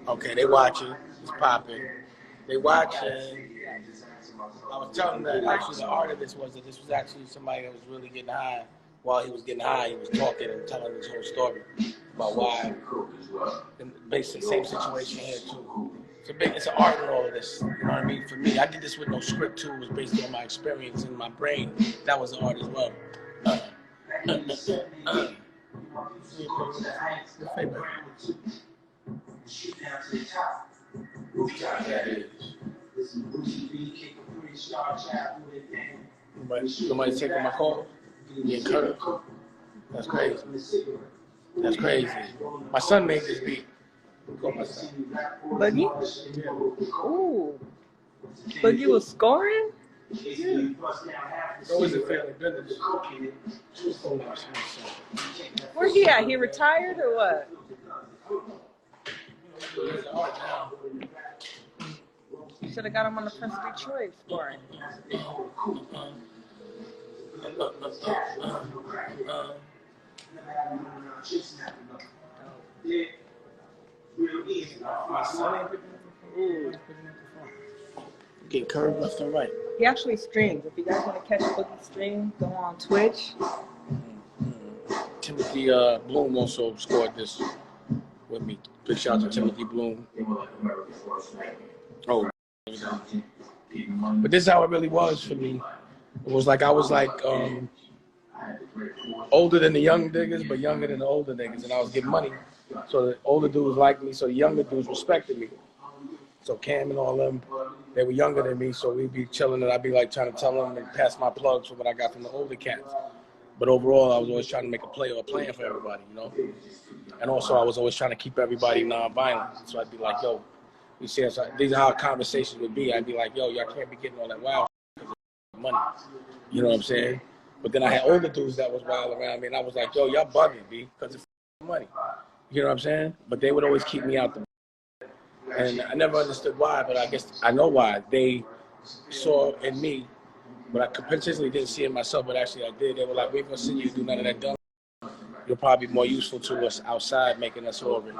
Okay, they watching. It's popping. They watching. I was telling them that actually the art of this was that this was actually somebody that was really getting high. While he was getting high, he was talking and telling his whole story about why. And basically, same situation here too. It's an art in all of this. You know what I mean? For me, I did this with no script too. It was based on my experience in my brain. That was the art as well. Somebody taking my call? Getting curved? That's crazy. That's crazy. My son made this beat. Boogie? Ooh. Boogie was scoring? Yeah. Always a family business. Where he at? He retired or what? You should have got him on the Prince of Detroit scoring. Getting curved left and right. He actually streams. If you guys want to catch Boogie stream, go on Twitch. Timothy Bloom also scored this with me. Big shout out to Timothy Bloom. Oh, but this is how it really was for me. It was like I was like older than the young niggas, but younger than the older niggas, and I was getting money. So the older dudes liked me, so the younger dudes respected me. So Cam and all them, they were younger than me, so we'd be chilling, and I'd be like trying to tell them and pass my plugs for what I got from the older cats. But overall, I was always trying to make a play or a plan for everybody, you know? And also, I was always trying to keep everybody nonviolent. So I'd be like, yo, you see, these are how conversations would be. I'd be like, yo, y'all can't be getting all that wild money. You know what I'm saying? But then I had older dudes that was wild around me, and I was like, yo, y'all bugging, B, because it's money. You know what I'm saying? But they would always keep me out the. And I never understood why, but I guess I know why. They saw in me, but I consciously didn't see it myself, but actually I did. They were like, we ain't gonna send you to do none of that dumb. You're probably more useful to us outside, making us all rich.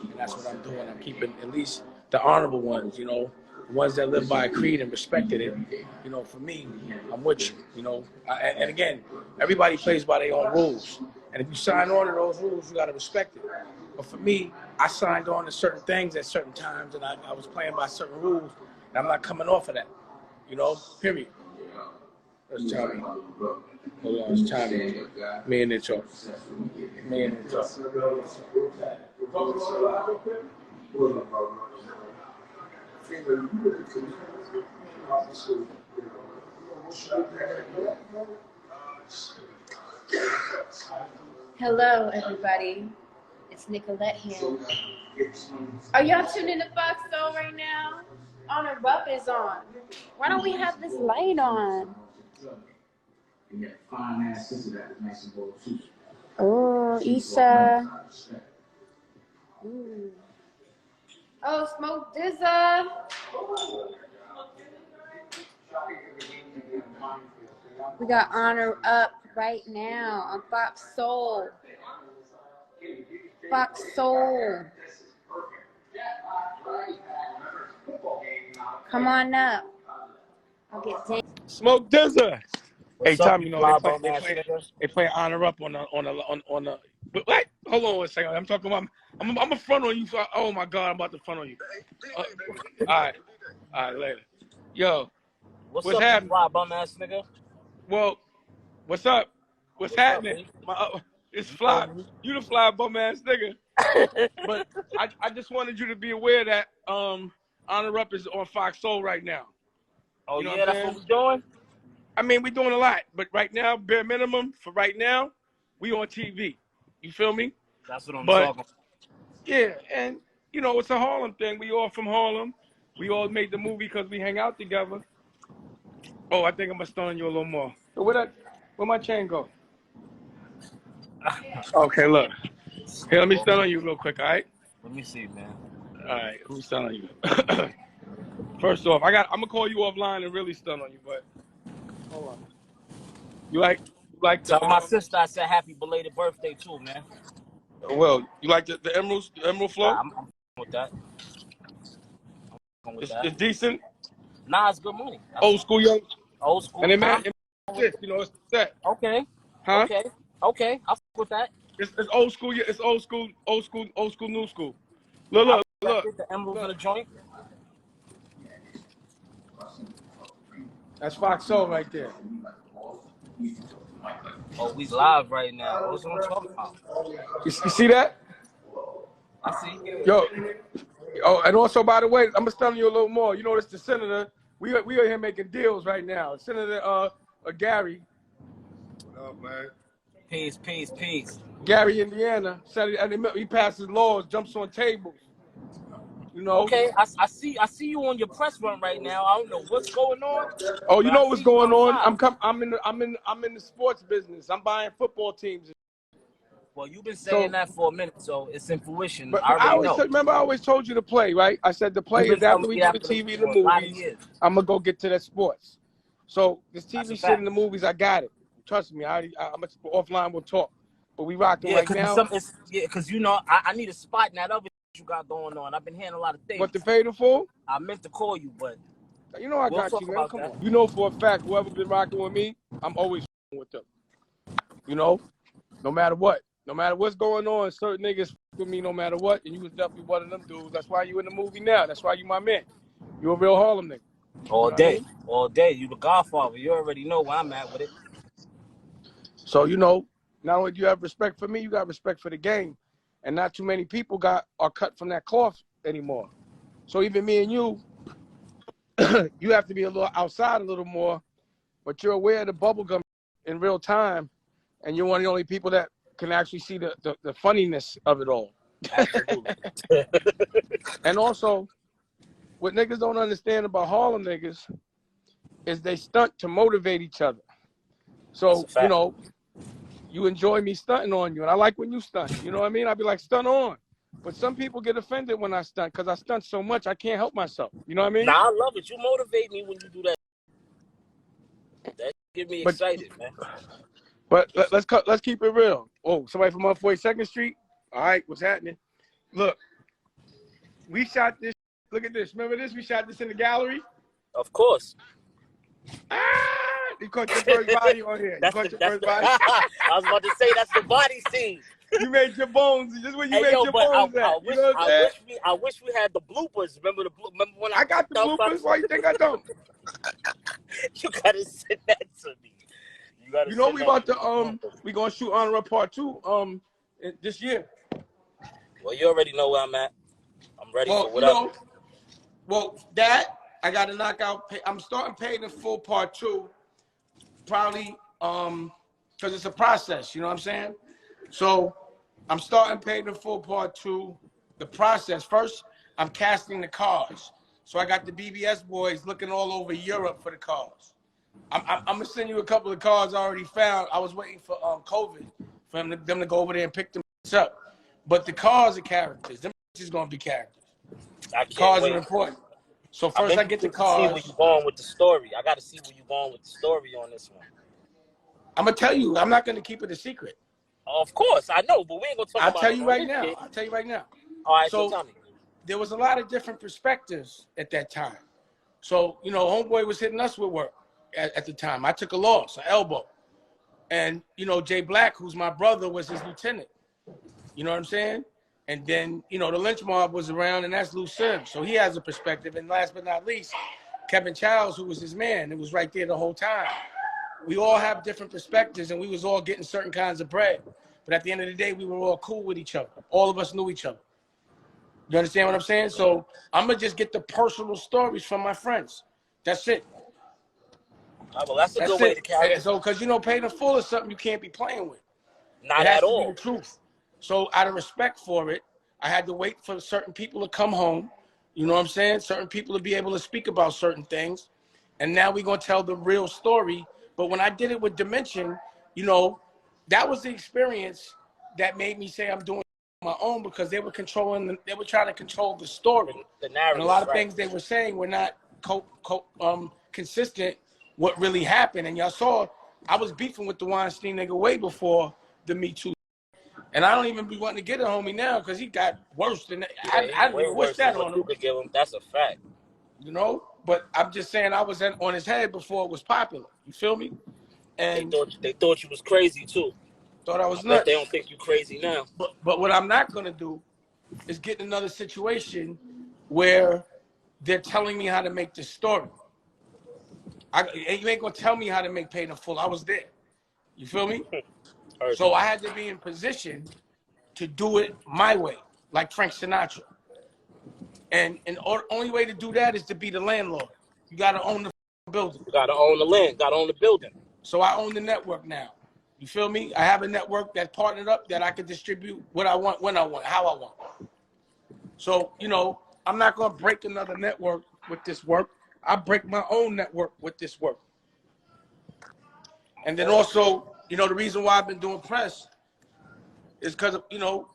And that's what I'm doing. I'm keeping at least the honorable ones, you know, the ones that live by a creed and respected it. You know, for me, I'm with you, you know. And again, everybody plays by their own rules. And if you sign on to those rules, you gotta respect it. But for me, I signed on to certain things at certain times, and I was playing by certain rules, and I'm not coming off of that, you know, period. That's Tommy. Hold on, it's Tommy. Me and Nicho. Me and Nicho. Hello, everybody. It's Nicolette here. Are y'all tuned in to Fox Soul right now? Honor Rupp is on. Why don't we have this light on? Oh, Issa. Ooh. Oh, Smoke Dizza. We got Honor Up right now on Fox Soul. Fox Soul. Come on up. I'll get down. Smoke Dizza. Hey, What's up, Tom, you know they play Honor Up on the. What? Hold on a second. I'm talking about. I'm a front on you. Oh my God, I'm about to front on you. All right, later. Yo, what's what's up, happening? fly bum ass nigga? Well, what's up? What's happening? It's Fly. You the fly bum ass nigga. But I just wanted you to be aware that Honor Up is on Fox Soul right now. Oh, you know yeah, that's what we're doing? I mean, we're doing a lot, but right now, bare minimum for right now, we on TV. You feel me? That's what I'm talking about. Yeah, and you know, it's a Harlem thing. We all from Harlem. We all made the movie because we hang out together. Oh, I think I'm gonna stun you a little more. So where my chain go? Okay, look. Here, let me stun on you real quick, all right? Let me see, man. All right, let me stun on you. First off, I'm gonna call you offline and really stun on you, but hold on. You like Tell my sister I said happy belated birthday too, man. Well, you like the emerald flow? I'm with with that. I'm with that. It's decent. Nah, it's good money. Old school young. Old school. And it Huh? man, it's the set. Okay. Huh? Okay. I fuck with that. It's old school. It's old school, new school. Look. The emblem of the joint. That's Fox Soul right there. Oh, we live right now. What's what I'm talking about? You see that? I see. Yo. Oh, and also, by the way, I'm just telling you a little more. You know, this the senator. We are here making deals right now. Senator Gary. Oh, man. Peace. Gary, Indiana. Said he passes laws, jumps on tables. You know. Okay, I see you on your press run right now. I don't know what's going on. Oh, you know what's going on? Outside. I'm in the sports business. I'm buying football teams. Well, you've been saying that for a minute, so it's in fruition. But I already know. Remember, I always told you to play, right? I said the play is after we do the TV and the movies, I'm going to go get to that sports. So this TV shit and the movies, I got it. Trust me, I'm offline, we'll talk. But we rocking right now. Because, you know, I need a spot in that other you got going on. I've been hearing a lot of things. What, the Pay the Full? I meant to call you, but... You know I got you, man. Come on. You know for a fact, whoever been rocking with me, I'm always with them. You know? No matter what. No matter what's going on, certain niggas with me no matter what, and you was definitely one of them dudes. That's why you in the movie now. That's why you my man. You a real Harlem nigga. All day. All day. You the Godfather. You already know where I'm at with it. So, you know, not only do you have respect for me, you got respect for the game. And not too many people are cut from that cloth anymore. So even me and you, you have to be a little outside a little more, but you're aware of the bubble gum in real time, and you're one of the only people that can actually see the funniness of it all. And also, what niggas don't understand about Harlem niggas is they stunt to motivate each other. So, you know, you enjoy me stunting on you, and I like when you stunt. You know what I mean? I'd be like, stunt on. But some people get offended when I stunt because I stunt so much I can't help myself. You know what I mean? Nah, I love it. You motivate me when you do that. That get me excited, man. But let's keep it real. Oh, somebody from 142nd Street? All right, what's happening? Look, we shot this. Look at this. Remember this? We shot this in the gallery? Of course. You caught your first body on here. You caught your first body. I was about to say that's the body scene. You made your bones. This is where you made your bones at. I wish we had the bloopers. Remember when I got the bloopers? Why you think I don't? You gotta send that to me. You know we about to we gonna shoot Honor Up Part 2 this year. Well, you already know where I'm at. I'm ready for whatever. You know, well, that I got to knock out. I'm starting Paid in Full Part 2, probably because it's a process. You know what I'm saying? So I'm starting Paid in Full Part 2. The process first, I'm casting the cars. So I got the BBS boys looking all over Europe for the cars. I'm gonna send you a couple of cars I already found. I was waiting for COVID for them to go over there and pick them up. But the cars are characters. Them is gonna be characters. Cars are important. So first I get the cars. See where you going with the story. I got to see where you going with the story on this one. I'm gonna tell you. I'm not gonna keep it a secret. Of course, I know, but we ain't gonna talk about it. I'll tell you right now. All right, so tell me. There was a lot of different perspectives at that time. So, you know, homeboy was hitting us with work at the time. I took a loss, an elbow. And, you know, Jay Black, who's my brother, was his lieutenant. You know what I'm saying? And then, you know, the lynch mob was around, and that's Lou Sims. So he has a perspective. And last but not least, Kevin Childs, who was his man, it was right there the whole time. We all have different perspectives, and we was all getting certain kinds of bread. But at the end of the day, we were all cool with each other. All of us knew each other. You understand what I'm saying? So I'm going to just get the personal stories from my friends. That's it. Well, that's a good way to carry it. So, because, you know, Paid in Full is something you can't be playing with. Not at all. It has to be the truth. So out of respect for it, I had to wait for certain people to come home. You know what I'm saying? Certain people to be able to speak about certain things. And now we're going to tell the real story. But when I did it with Dimension, you know, that was the experience that made me say I'm doing it on my own, because they were they were trying to control the story. The narrative. And a lot of things they were saying were not consistent what really happened. And y'all saw I was beefing with the Weinstein nigga way before the Me Too. And I don't even be wanting to get a homie now because he got worse than that. Yeah, I he's didn't way even wish worse than that what on you him, could give him. That's a fact. you know? But I'm just saying I was on his head before it was popular. You feel me? They And thought you was crazy too. thought I I was bet they nuts. don't think you crazy now. But what I'm not going to do is get in another situation where they're telling me how to make this story. You ain't going to tell me how to make Paid in Full. I was there. You feel me? So I had to be in position to do it my way, like Frank Sinatra. And the only way to do that is to be the landlord. You got to own the building. You gotta own the land, gotta own the building. So I own the network now. You feel me? I have a network that's partnered up that I can distribute what I want, when I want, how I want. So, you know, I'm not going to break another network with this work. I break my own network with this work. And then also, you know, the reason why I've been doing press is because, you know,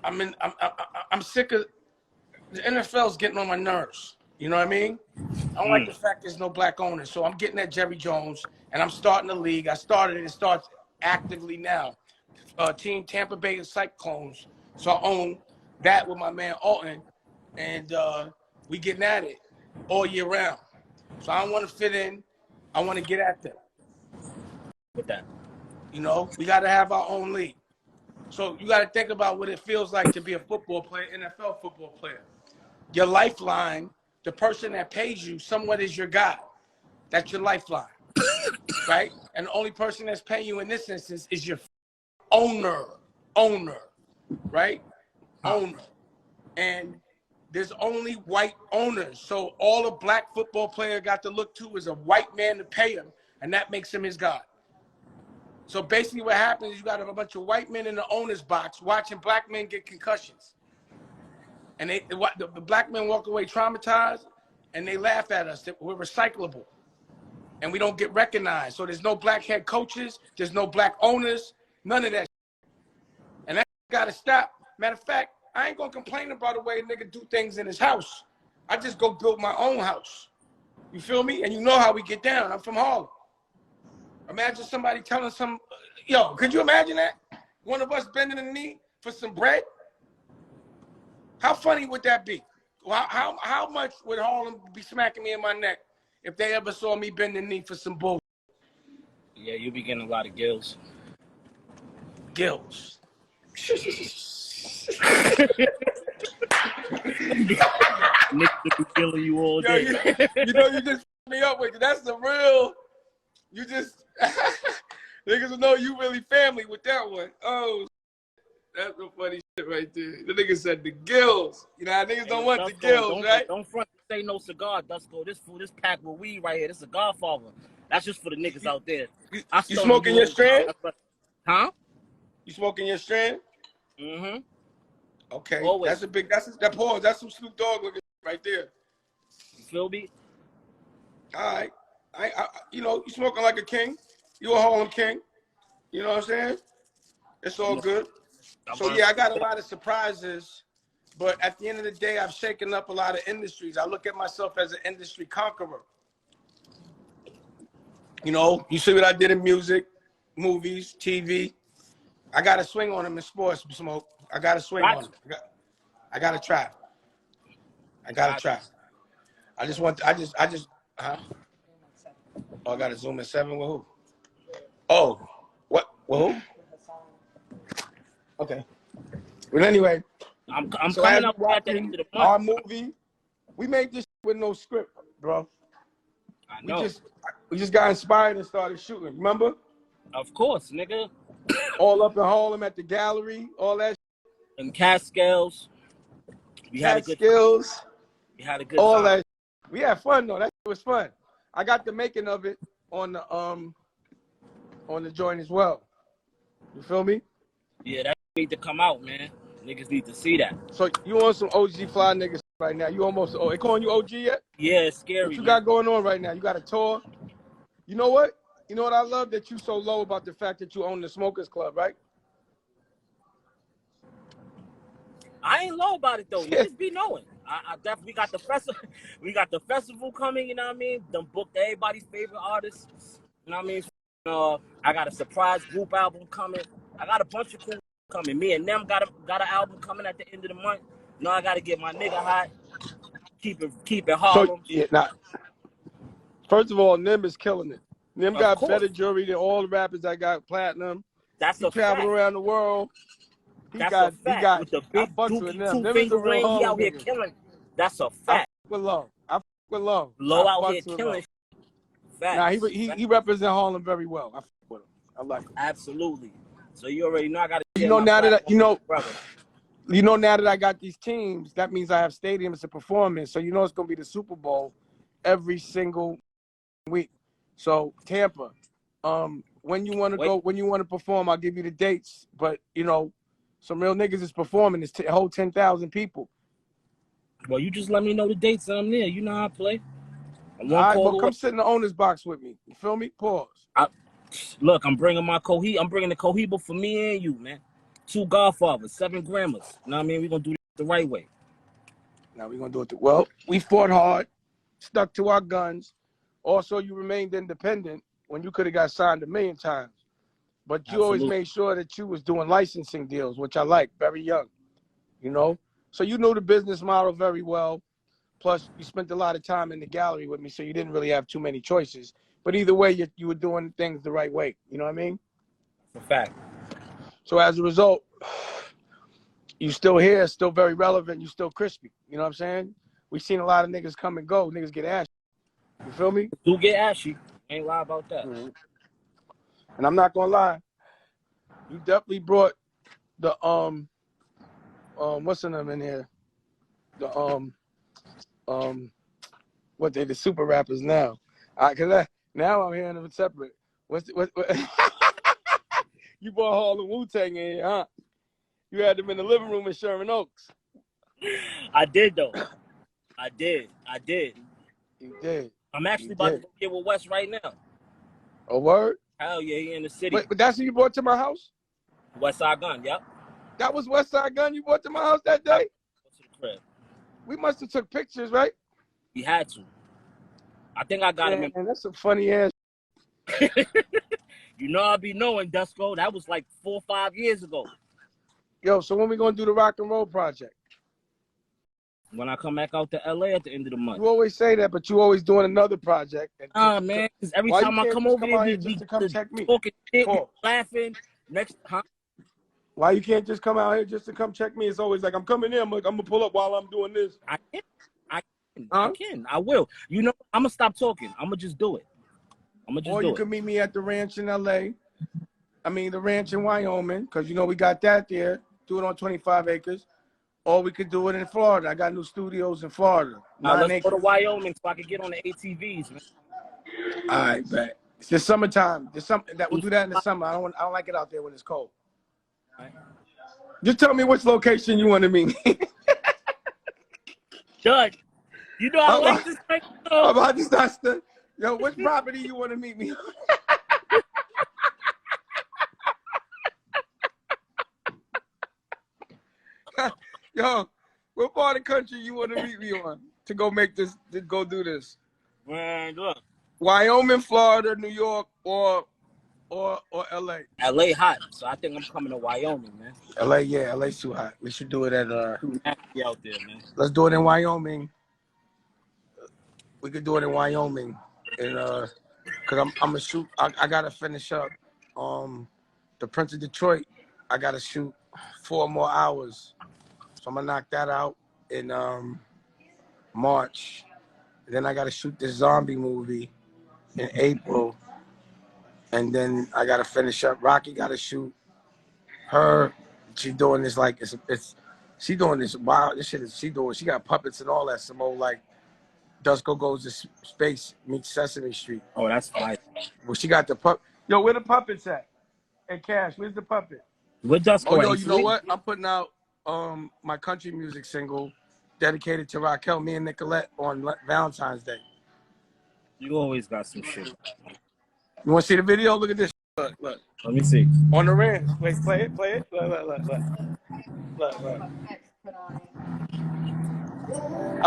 I'm sick of the NFL's getting on my nerves. You know what I mean? I don't like the fact there's no black owners. So I'm getting at Jerry Jones, and I'm starting the league. I started it. It starts actively now. Team Tampa Bay Cyclones. So I own that with my man Alton, and we getting at it all year round. So I don't want to fit in. I want to get at them. With that. You know, we got to have our own league. So you got to think about what it feels like to be a football player, NFL football player. Your lifeline, the person that pays you, somewhat is your guy. That's your lifeline, right? And the only person that's paying you in this instance is your owner, right? Owner. And there's only white owners. So all a black football player got to look to is a white man to pay him, and that makes him his god. So basically what happens is you got a bunch of white men in the owner's box watching black men get concussions. And the black men walk away traumatized, and they laugh at us that we're recyclable. And we don't get recognized. So there's no black head coaches, there's no black owners, none of that. And that got to stop. Matter of fact, I ain't going to complain about the way a nigga do things in his house. I just go build my own house. You feel me? And you know how we get down. I'm from Harlem. Imagine somebody telling could you imagine that? One of us bending the knee for some bread? How funny would that be? How much would Harlem be smacking me in my neck if they ever saw me bend the knee for some bull? Yeah, you be getting a lot of gills. Gills. Niggas be killing you all day. You know, you just me up with it. That's the real. You just niggas will know you really family with that one. Oh, that's some funny shit right there. The nigga said the gills. You know, niggas don't want the gills, right? Don't front say no cigar, Dusko. This pack with weed right here. This is a Godfather. That's just for the niggas out there. You smoking your strand? Huh? You smoking your strand? Mm-hmm. Okay. Always. That's some Snoop Dogg looking right there. You feel me? All right. You know, you smoking like a king. You a Harlem king. You know what I'm saying? It's all good. So yeah, I got a lot of surprises, but at the end of the day, I've shaken up a lot of industries. I look at myself as an industry conqueror. You know, you see what I did in music, movies, TV. I got to swing on them in sports, Smoke. I got to swing on them. I got to try. Huh? Oh, I got to Zoom in 7 with who? Oh, what? With who? Okay. But anyway, I'm coming up at the end of the month. Our movie, we made this with no script, bro. I know. We just got inspired and started shooting. Remember? Of course, nigga. All up in Harlem at the gallery, all that. And Catskills. We had a good skills. We had a good all time. That. We had fun though. That was fun. I got the making of it on the joint as well. You feel me? Yeah, that need to come out, man. Niggas need to see that. So you on some OG fly niggas right now? You almost they calling you OG yet? Yeah, it's scary. What you got going on right now? You got a tour? You know what? You know what I love? That you so low about the fact that you own the Smokers Club, right? I ain't low about it though. Niggas be knowing. I definitely got the festival. We got the festival coming. You know what I mean? Done booked everybody's favorite artists. You know what I mean? I got a surprise group album coming. I got a bunch of cool coming. Me and them got an album coming at the end of the month. You know, I gotta get my nigga hot. Keep it Harlem. So yeah, now, first of all, Nim is killing it. Nim Of got course. better jewelry than all the rappers that got platinum. That's He a traveling fact. around the world. That's a fact. With the big I fucks dookie with Nim. Nim is two-finger a real ring, he Harlem out here nigga. killing. That's a I fact. fuck with love. I fuck with love. Low I out fucks here with killing. love. Facts. Nah, he represent Harlem very well. I fuck with him. I like him. Absolutely. So you already know I gotta. You get know my now that platform, brother. now that I got these teams, that means I have stadiums to perform in. So you know it's gonna be the Super Bowl every single week. So Tampa, when you want to go, when you want to perform, I'll give you the dates. But you know, some real niggas is performing. It's a whole 10,000 people. Well, you just let me know the dates and I'm there. You know how I play. All right, well, come sit in the owner's box with me. You feel me? Pause. Look, I'm bringing my Cohiba. I'm bringing the Cohiba for me and you, man. 2 Godfathers, 7 Grammars. You know what I mean? We're going to do this the right way. Now we're going to do it. Well, we fought hard, stuck to our guns. Also, you remained independent when you could have got signed a million times. But you always made sure that you was doing licensing deals, which I like, very young, you know? So you knew the business model very well. Plus, you spent a lot of time in the gallery with me, so you didn't really have too many choices. But either way, you were doing things the right way. You know what I mean? That's a fact. So as a result, you still here, still very relevant. You still crispy. You know what I'm saying? We've seen a lot of niggas come and go. Niggas get ashy. You feel me? Do get ashy. Ain't lie about that. Mm-hmm. And I'm not gonna lie. You definitely brought the what's the name in here? The what they the super rappers now. Now I'm hearing them separate. What you brought Harlem Wu-Tang in here, huh? You had them in the living room in Sherman Oaks. I did though. I did. You did. I'm actually about to go get with West right now. A word? Hell yeah, he in the city. Wait, but that's who you brought to my house? West Side Gun, yep. That was West Side Gun you brought to my house that day? Go to the crib. We must have took pictures, right? We had to. I think I got him in. Man, that's a funny ass. You know I be knowing, Dusko. That was like 4 or 5 years ago. Yo, so when we gonna do the rock and roll project? When I come back out to LA at the end of the month. You always say that, but you always doing another project. Man, because every time I come over here, we talking shit, we laughing. Next, huh? Why you can't just come out here just to come check me? It's always like, I'm coming in, I'm gonna pull up while I'm doing this. I can. I will. You know, I'm gonna stop talking. I'm gonna just do it. Or you can meet me at the ranch in LA. I mean, the ranch in Wyoming, because you know we got that there. Do it on 25 acres. Or we could do it in Florida. I got new studios in Florida. Now let's go to Wyoming so I can get on the ATVs, man. All right, bet. It's the summertime. We'll do that in the summer. I don't like it out there when it's cold. All right. Just tell me which location you want to meet. Judge, you know I like this thing. About this stuff. Yo, which property you want to meet me on? Yo, what part of the country you want to meet me on to go make this, to go do this? Man, look. Wyoming, Florida, New York, or LA? LA hot, so I think I'm coming to Wyoming, man. LA, yeah, LA's too hot. We should do it at Too nasty out there, man. Let's do it in Wyoming. We could do it in Wyoming, and cause I'm gonna shoot. I gotta finish up the Prince of Detroit. I gotta shoot 4 more hours, so I'm gonna knock that out in March. Then I gotta shoot this zombie movie in April, and then I gotta finish up. Rocky gotta shoot her. She's doing this like she doing this wild. This shit is she doing. She got puppets and all that. Some old like Dusko Goes to Space meets Sesame Street. Oh, that's fine. Well, she got the pup. Yo, where the puppets at? Hey, Cash, where's the puppet? With Dusko. Oh, yo, you know what? I'm putting out my country music single dedicated to Raquel, me and Nicolette on Valentine's Day. You always got some shit. You want to see the video? Look at this. Look. Let me see. On the ranch. Wait, play it. Look.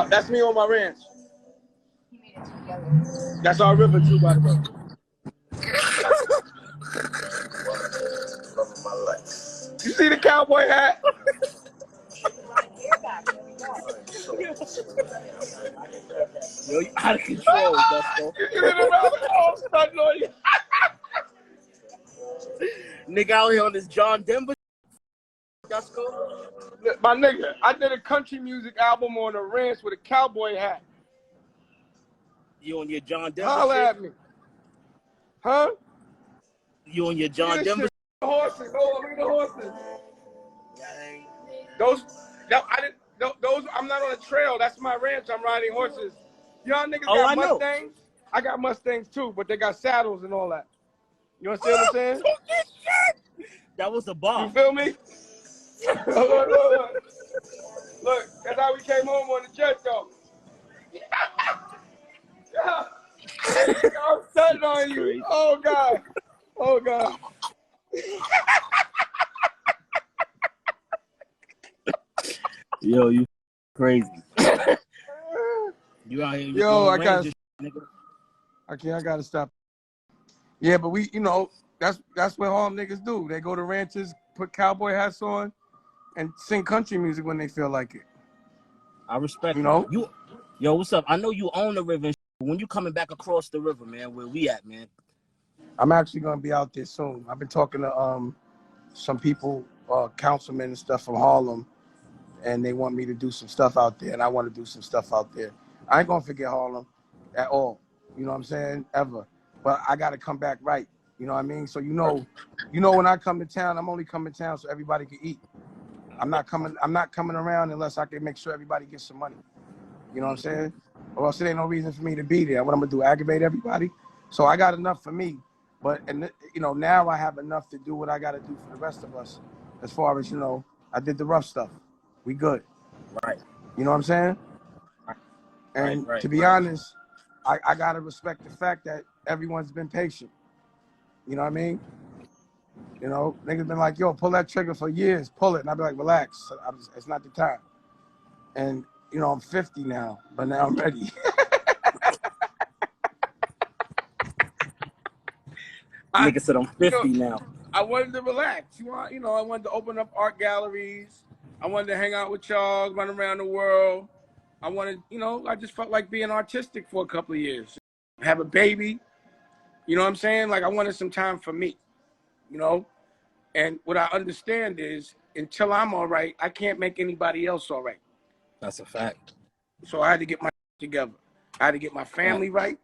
That's me on my ranch. That's our river too, by the way. see the cowboy hat? Yo, you out of control, Dusko. You see the rabbit hole stunting on you? Nigga out here on this John Denver, Dusko. My nigga, I did a country music album on a ranch with a cowboy hat. You on your John Denver Holla shit? at me. Huh? You on your John Look at this Denver? shit. The horses. Hold on, look at the horses. Those, I'm not on a trail. That's my ranch. I'm riding horses. Y'all niggas got Mustangs? I got Mustangs too, but they got saddles and all that. You understand what I'm saying? That was a bar. You feel me? Look. Look, that's how we came home on the jet, though. Yeah. I'm stunting on you. Crazy. Oh, God. Oh, God. Yo, you crazy. You out here. Yo, I gotta, nigga. I gotta stop. Yeah, but we, that's what Harlem niggas do. They go to ranches, put cowboy hats on, and sing country music when they feel like it. I respect you. Yo, what's up? I know you own the river. When you coming back across the river, man, where we at, man? I'm actually gonna be out there soon. I've been talking to some people, councilmen and stuff from Harlem, and they want me to do some stuff out there, and I want to do some stuff out there. I ain't gonna forget Harlem at all. You know what I'm saying? Ever. But I gotta come back right. You know what I mean? So when I come to town, I'm only coming to town so everybody can eat. I'm not coming around unless I can make sure everybody gets some money. You know what I'm saying? Or else there ain't no reason for me to be there. What I'm gonna do, aggravate everybody? So I got enough for me. But now I have enough to do what I gotta do for the rest of us. As far as, I did the rough stuff. We good. Right. You know what I'm saying? And to be honest, I gotta respect the fact that everyone's been patient. You know what I mean? Niggas been like, yo, pull that trigger for years, pull it. And I'd be like, relax, it's not the time. And, I'm 50 now, but now I'm ready. Nigga said I'm 50 now. I wanted to relax. I wanted to open up art galleries. I wanted to hang out with y'all, run around the world. I wanted, I just felt like being artistic for a couple of years. Have a baby. You know what I'm saying? Like, I wanted some time for me, And what I understand is, until I'm all right, I can't make anybody else all right. That's a fact. So I had to get my together. I had to get my family right.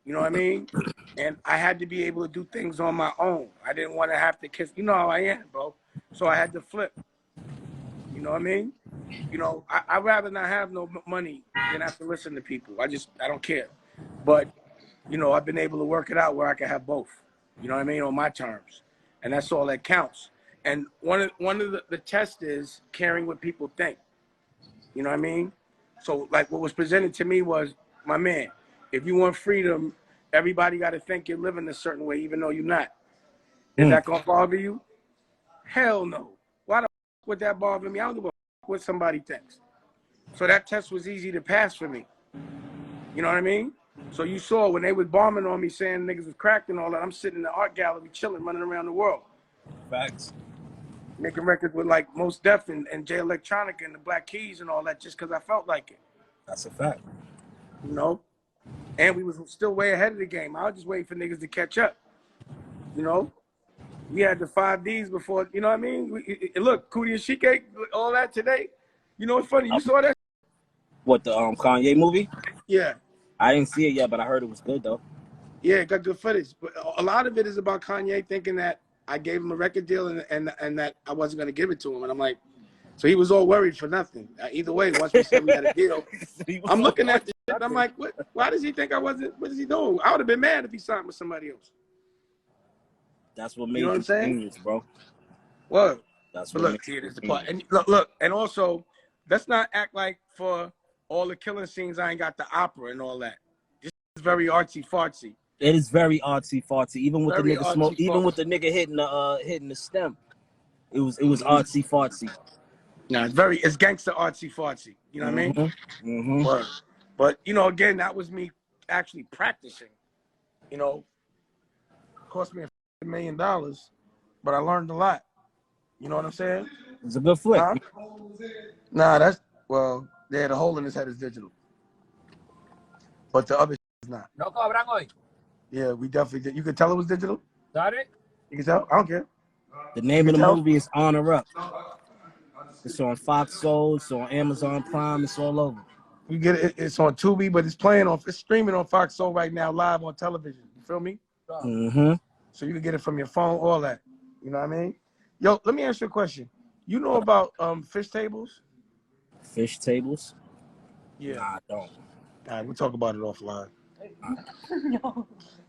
You know what I mean? And I had to be able to do things on my own. I didn't want to have to kiss. You know how I am, bro. So I had to flip. You know what I mean? I'd rather not have no money than have to listen to people. I don't care. But, I've been able to work it out where I can have both. You know what I mean? On my terms. And that's all that counts. And one of the tests is caring what people think. You know what I mean? So, like, what was presented to me was, my man, if you want freedom, everybody got to think you're living a certain way, even though you're not. Is that going to bother you? Hell no. Why the f would that bother me? I don't give a f what somebody thinks. So that test was easy to pass for me. You know what I mean? So you saw when they was bombing on me saying niggas was cracked and all that, I'm sitting in the art gallery chilling, running around the world. Facts. Making records with like Mos Def and Jay Electronica and the Black Keys and all that just because I felt like it. That's a fact. And we was still way ahead of the game. I was just waiting for niggas to catch up. We had the 5Ds before, you know what I mean? Look, Cootie and Shike, all that today. You know what's funny? You saw that? What, the Kanye movie? Yeah. I didn't see it yet, but I heard it was good, though. Yeah, it got good footage. But a lot of it is about Kanye thinking that I gave him a record deal and that I wasn't going to give it to him. And I'm like, so he was all worried for nothing. Either way, once we said we had a deal, I'm looking at this shit, I'm like, what? Why does he think I wasn't? What is he doing? I would have been mad if he signed with somebody else. That's what made you genius, bro. Well, that's what look, here is the part. And look, and also, let's not act like for all the killing scenes, I ain't got the opera and all that. This is very artsy fartsy. It is very artsy fartsy. Even with Very the nigga smoke, even with the nigga hitting the stem, it was artsy fartsy. No, it's gangster artsy fartsy. You know what I mean? Mm-hmm. But again, that was me actually practicing. It cost me $1 million, but I learned a lot. You know what I'm saying? It's a good flick. Huh? Nah, yeah, the hole in his head is digital. But the other is not. No cobran hoy. Yeah, we definitely did. You could tell it was digital? Sorry? You can tell? I don't care. The name You of the tell? movie is Honor Up. It's on Fox Soul. It's on Amazon Prime. It's all over. You get it. It's on Tubi, but it's streaming on Fox Soul right now, live on television. You feel me? Mm-hmm. So you can get it from your phone, all that. You know what I mean? Yo, let me ask you a question. You know about fish tables? Fish tables? Yeah. Nah, I don't. All right, we'll talk about it offline.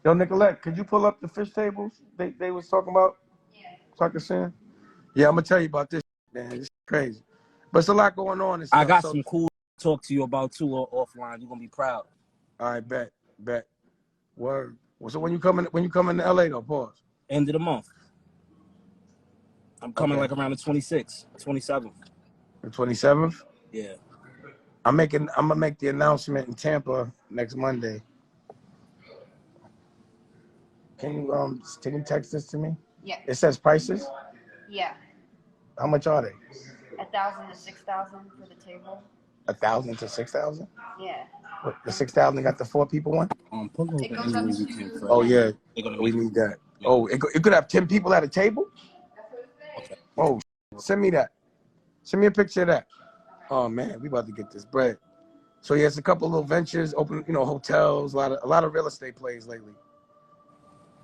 Yo, Nicolette, could you pull up the fish tables they was talking about? Yeah. So I can see them? Yeah, I'm gonna tell you about this, man. It's crazy. But it's a lot going on and stuff. I got some cool to talk to you about too offline. You're gonna be proud. All right, bet. Word. Well, so when you coming to LA though, pause. End of the month. I'm coming Okay. like around the 26th, 27th. The 27th? Yeah. I'm gonna make the announcement in Tampa next Monday. Can you text this to me? Yeah. It says prices. Yeah. How much are they? 1,000 to 6,000 for the table. 1,000 to 6,000? Yeah. The 6,000 got the 4 people one? Pull over It goes up anyway to- we can. Oh yeah, They're gonna we make need that. Oh, it could have 10 people at a table? Okay. Oh, send me that. Send me a picture of that. Oh man, we about to get this bread. So yeah, it's a couple little ventures, open, hotels, a lot of real estate plays lately.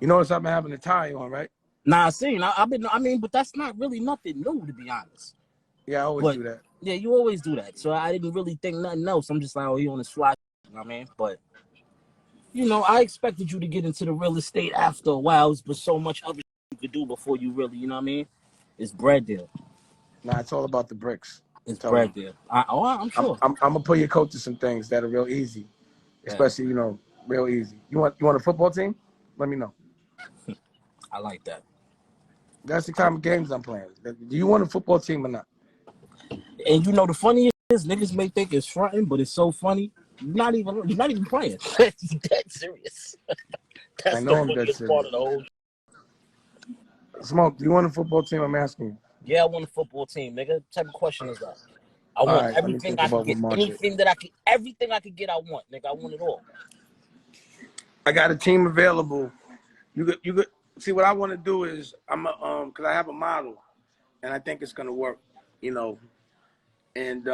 You notice I've been having a tie on, right? Nah, but that's not really nothing new, to be honest. Yeah, I always do that. Yeah, you always do that. So I didn't really think nothing else. I'm just like, oh, he on his fly, you know what I mean? But, I expected you to get into the real estate after a while, but so much other you could do before you really, you know what I mean? It's bread deal. Nah, it's all about the bricks. It's bread deal. I'm sure. I'm gonna put your coat to some things that are real easy, especially real easy. You want a football team? Let me know. I like that. That's the kind of games I'm playing. Do you want a football team or not? And the funniest is niggas may think it's fronting, but it's so funny. You're not even playing. It's dead serious. That's I know the I'm dead funniest serious. part of the whole. Smoke, do you want a football team? I'm asking you. Yeah, I want a football team, nigga. What type of question is that? I want right, everything I can get. Everything I can get, I want, nigga. I want it all. I got a team available. You could see what I want to do is because I have a model, and I think it's gonna work, and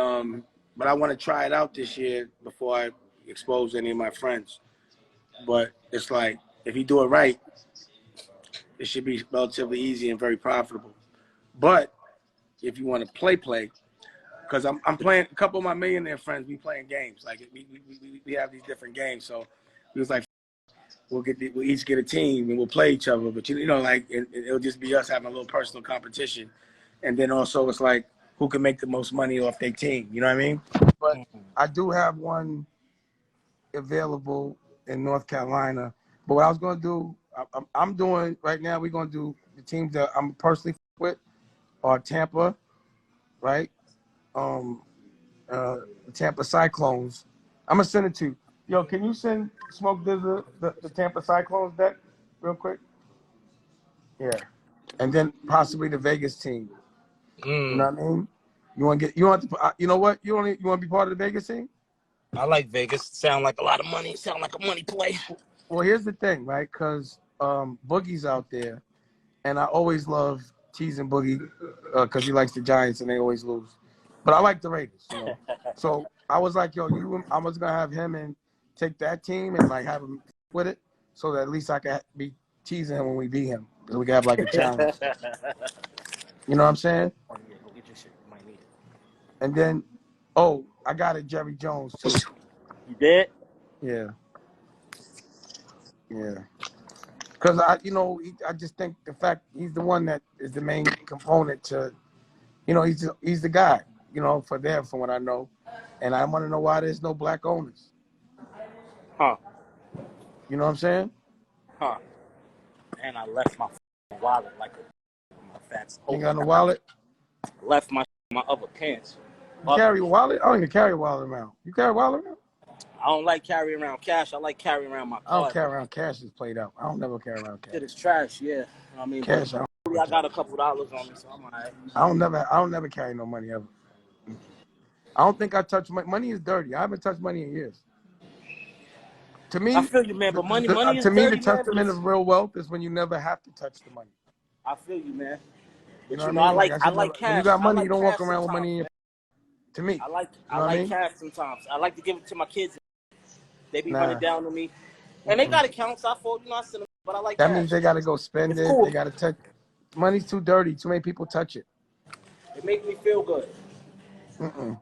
but I want to try it out this year before I expose any of my friends. But it's like if you do it right, it should be relatively easy and very profitable. But if you want to play, because I'm playing a couple of my millionaire friends. We playing games like we have these different games. So we was like, we'll each get a team and we'll play each other. But it'll just be us having a little personal competition, and then also it's like who can make the most money off their team. You know what I mean? But I do have one available in North Carolina. But what I was gonna do, I'm doing right now. We're gonna do the teams that I'm personally with are Tampa, right? Tampa Cyclones. I'm gonna send it to you. Yo, can you send Smoke Dizzle the Tampa Cyclones deck real quick? Yeah, and then possibly the Vegas team. You know what I mean? You want to you know what? You want to be part of the Vegas team? I like Vegas. Sound like a lot of money. Sound like a money play. Well, here's the thing, right? Because Boogie's out there, and I always love teasing Boogie because he likes the Giants and they always lose. But I like the Raiders, So I was like, yo, I was gonna have him and take that team and like have him with it, so that at least I could be teasing him when we beat him, so we could have like a challenge. You know what I'm saying? Oh, yeah, go get your shit. You might need it. And then, I got it, Jerry Jones too. You did? Yeah. Because I just think the fact he's the one that is the main component to, he's the guy, for them, from what I know, and I want to know why there's no black owners. Huh? You know what I'm saying? Huh? And I left my wallet like my fat. You got no wallet? Left my other pants. You carry a wallet? I don't even carry a wallet around. You carry a wallet around? I don't like carrying around cash. I like carrying around my I don't card. carry around cash. It's played out. I don't never carry around cash. Shit is trash. Yeah. I mean, Cash. I don't Luckily, I got a couple dollars on me, so I'm alright. I don't never carry no money ever. I don't think I touch money. Money is dirty. I haven't touched money in years. To me, I feel you, man, but money is to me, dirty, the man. But testament of real wealth is when you never have to touch the money. I feel you, man. You But know you what know, I mean? I like cash. When you got money, like you don't walk around with sometimes, money in your. To me, I like you know what I mean? cash sometimes. I like to give it to my kids. They be Nah. running down on me, and they got accounts. I send them, but I like That cash. means they got to go spend It's it. cool. They got to touch. Money's too dirty. Too many people touch it. It makes me feel good. You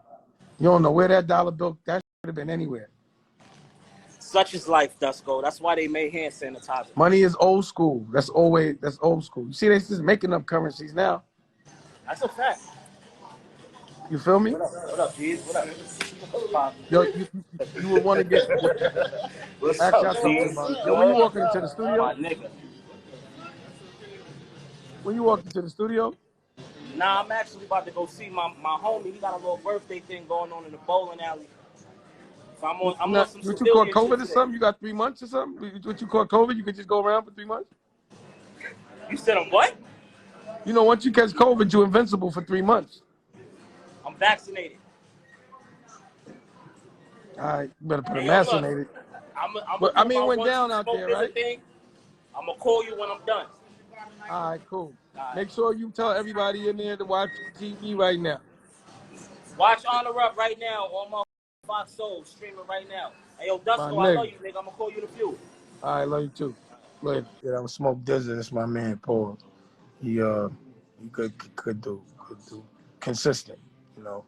don't know where that dollar bill. That should have been anywhere. Such is life, Dusko. That's why they made hand sanitizer. Money is old school. That's old school. You see, they just making up currencies now. That's a fact. You feel me? What up, G's? What up? Yo, you would want to get. What's Actually, I'll up, talk to you G's? about it. Yo, when you walking into the studio? My nigga. When you walked into the studio? Nah, I'm actually about to go see my homie. He got a little birthday thing going on in the bowling alley. So I'm on some What you call civilian COVID shit or today. something? You got 3 months or something? What you call COVID? You could just go around for 3 months? You said I'm what? You know, once you catch COVID, you're invincible for 3 months. I'm vaccinated. All right, you better put a Hey, mask yo, on look, it. I'm I mean, it went down out there, right? I'm going to call you when I'm done. All right, cool. All right. Make sure you tell everybody in there to watch TV right now. Watch Honor Up right now on my Fox Soul, streaming right now. Hey, yo, Dusko, I love you, nigga. I'm going to call you in a few. All right, love you too. Later. Yeah, I'm Smoke Dizzy. That's my man, Paul. He good dude. Consistent, you know.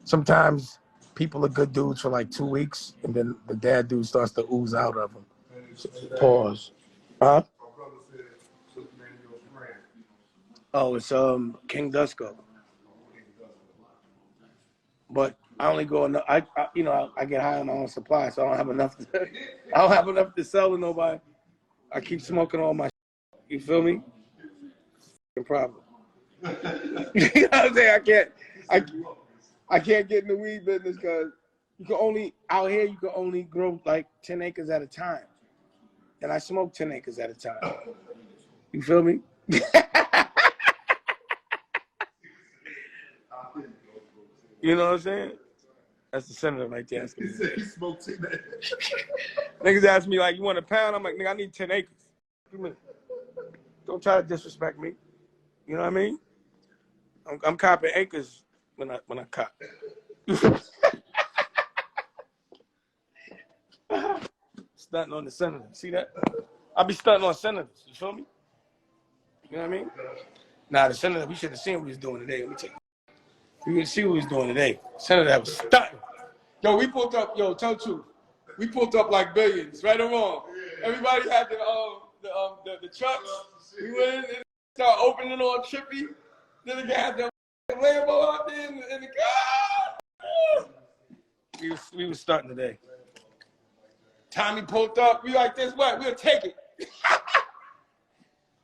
Sometimes people are good dudes for like 2 weeks, and then the dad dude starts to ooze out of them. Pause. Huh? Oh, it's King Dusko. But I only go enough. I get high on my own supply, so I don't have enough. I don't have enough to sell to nobody. I keep smoking all my. You feel me? Problem. You know what I'm saying? I can't get in the weed business because out here you can only grow like 10 acres at a time, and I smoke 10 acres at a time. You feel me? You know what I'm saying? That's the senator right there. He said he smoked 10 acres. Niggas ask me like, you want a pound? I'm like, nigga, I need 10 acres. Don't try to disrespect me. You know what I mean? I'm copping acres when I cop. Stunting on the senator. See that? I be stunting on senators. You feel me? You know what I mean? Nah, the senator, we should have seen what he was doing today. Let me tell you. We could see what he was doing today. Senator that was stunting. Yo, we pulled up, tell the truth. We pulled up like billions, right or wrong. Everybody had the trucks. We went in and started opening all trippy. Then they had that Lambo out there in the car. We was starting today. Tommy pulled up. We like this, what? We'll take it.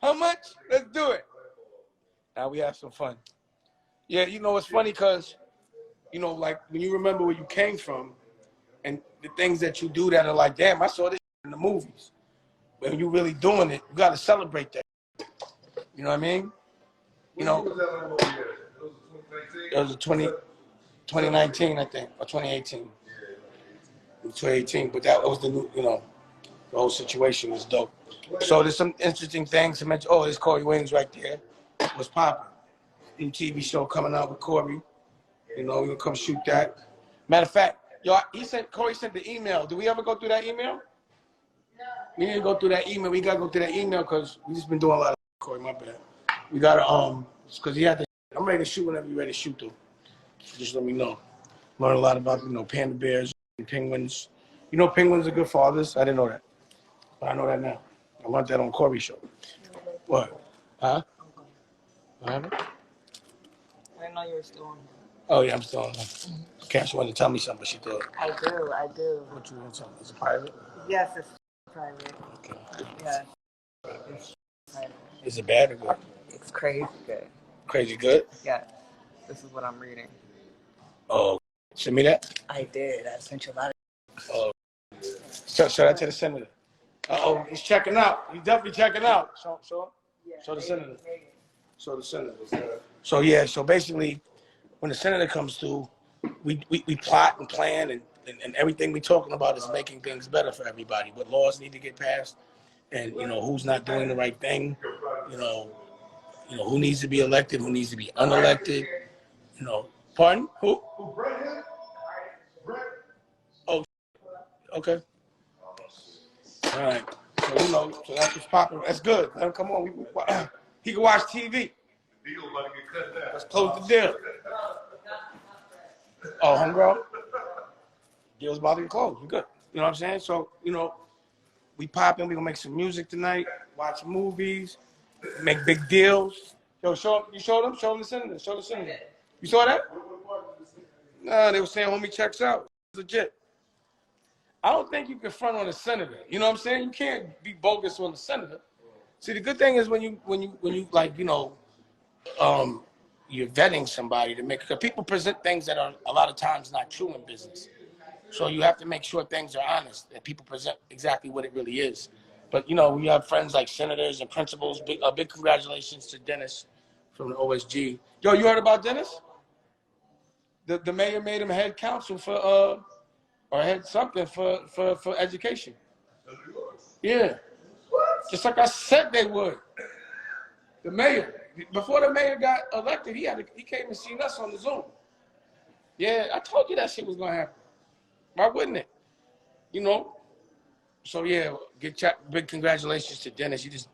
How much? Let's do it. Now we have some fun. Yeah, you know, it's funny because, you know, like when you remember where you came from and the things that you do that are like, damn, I saw this in the movies. When you really doing it, you got to celebrate that. You know what I mean? You know, it was 2019, I think, or 2018. 2018, but that was the new, you know, the whole situation was dope. So there's some interesting things to mention. Oh, there's Corey Williams right there. What's popping? New TV show coming out with Corey. You know, we're gonna come shoot that. Matter of fact, Corey sent the email. Did we ever go through that email? No. We didn't go through that email. We gotta go through that email because we just been doing a lot of Corey, my bad. We gotta because he had to. I'm ready to shoot whenever you're ready to shoot though. Just let me know. Learn a lot about, you know, panda bears and penguins. You know, penguins are good fathers. I didn't know that, but I know that now. I learned that on Corey's show. What? Huh? What happened? I didn't know you were still on. Oh yeah, I'm still on. Okay, she wanted to tell me something, but she thought. I do. What you want to tell me? Is it private? Yes, it's private. Okay. Yes. It's private. Is it bad or good? It's crazy good. Crazy good? Yes. This is what I'm reading. Oh, send me that? I did. I sent you a lot of. Oh. Show that to the senator. Uh-oh, he's checking out. He's definitely checking out. Show the senator. So the senator. So yeah, so basically, when the senator comes through, we plot and plan and everything we're talking about is making things better for everybody. What laws need to get passed, and who's not doing the right thing, you know, who needs to be elected, who needs to be unelected, Pardon? Who? Oh, okay. All right. So so that's what's popping. That's good. Let him come on. He can watch TV. Let's close the deal. Oh, homegirl. Deal's about to get closed. We're good. You know what I'm saying? So, we popping. We gonna make some music tonight. Watch movies. Make big deals. Yo, you showed them? Show them the senator. Show the senator. You saw that? No, they were saying homie checks out. It's legit. I don't think you can front on the senator. You know what I'm saying? You can't be bogus on the senator. See, the good thing is when you like, you're vetting somebody to make, because people present things that are a lot of times not true in business. So you have to make sure things are honest, that people present exactly what it really is. But, we have friends like senators and principals. Big congratulations to Dennis from the OSG. Yo, you heard about Dennis? The mayor made him head counsel for, or head something for education. Yeah. Just like I said they would. The mayor, before the mayor got elected, he came and seen us on the Zoom. Yeah, I told you that shit was gonna happen. Why wouldn't it? So yeah, big congratulations to Dennis. You just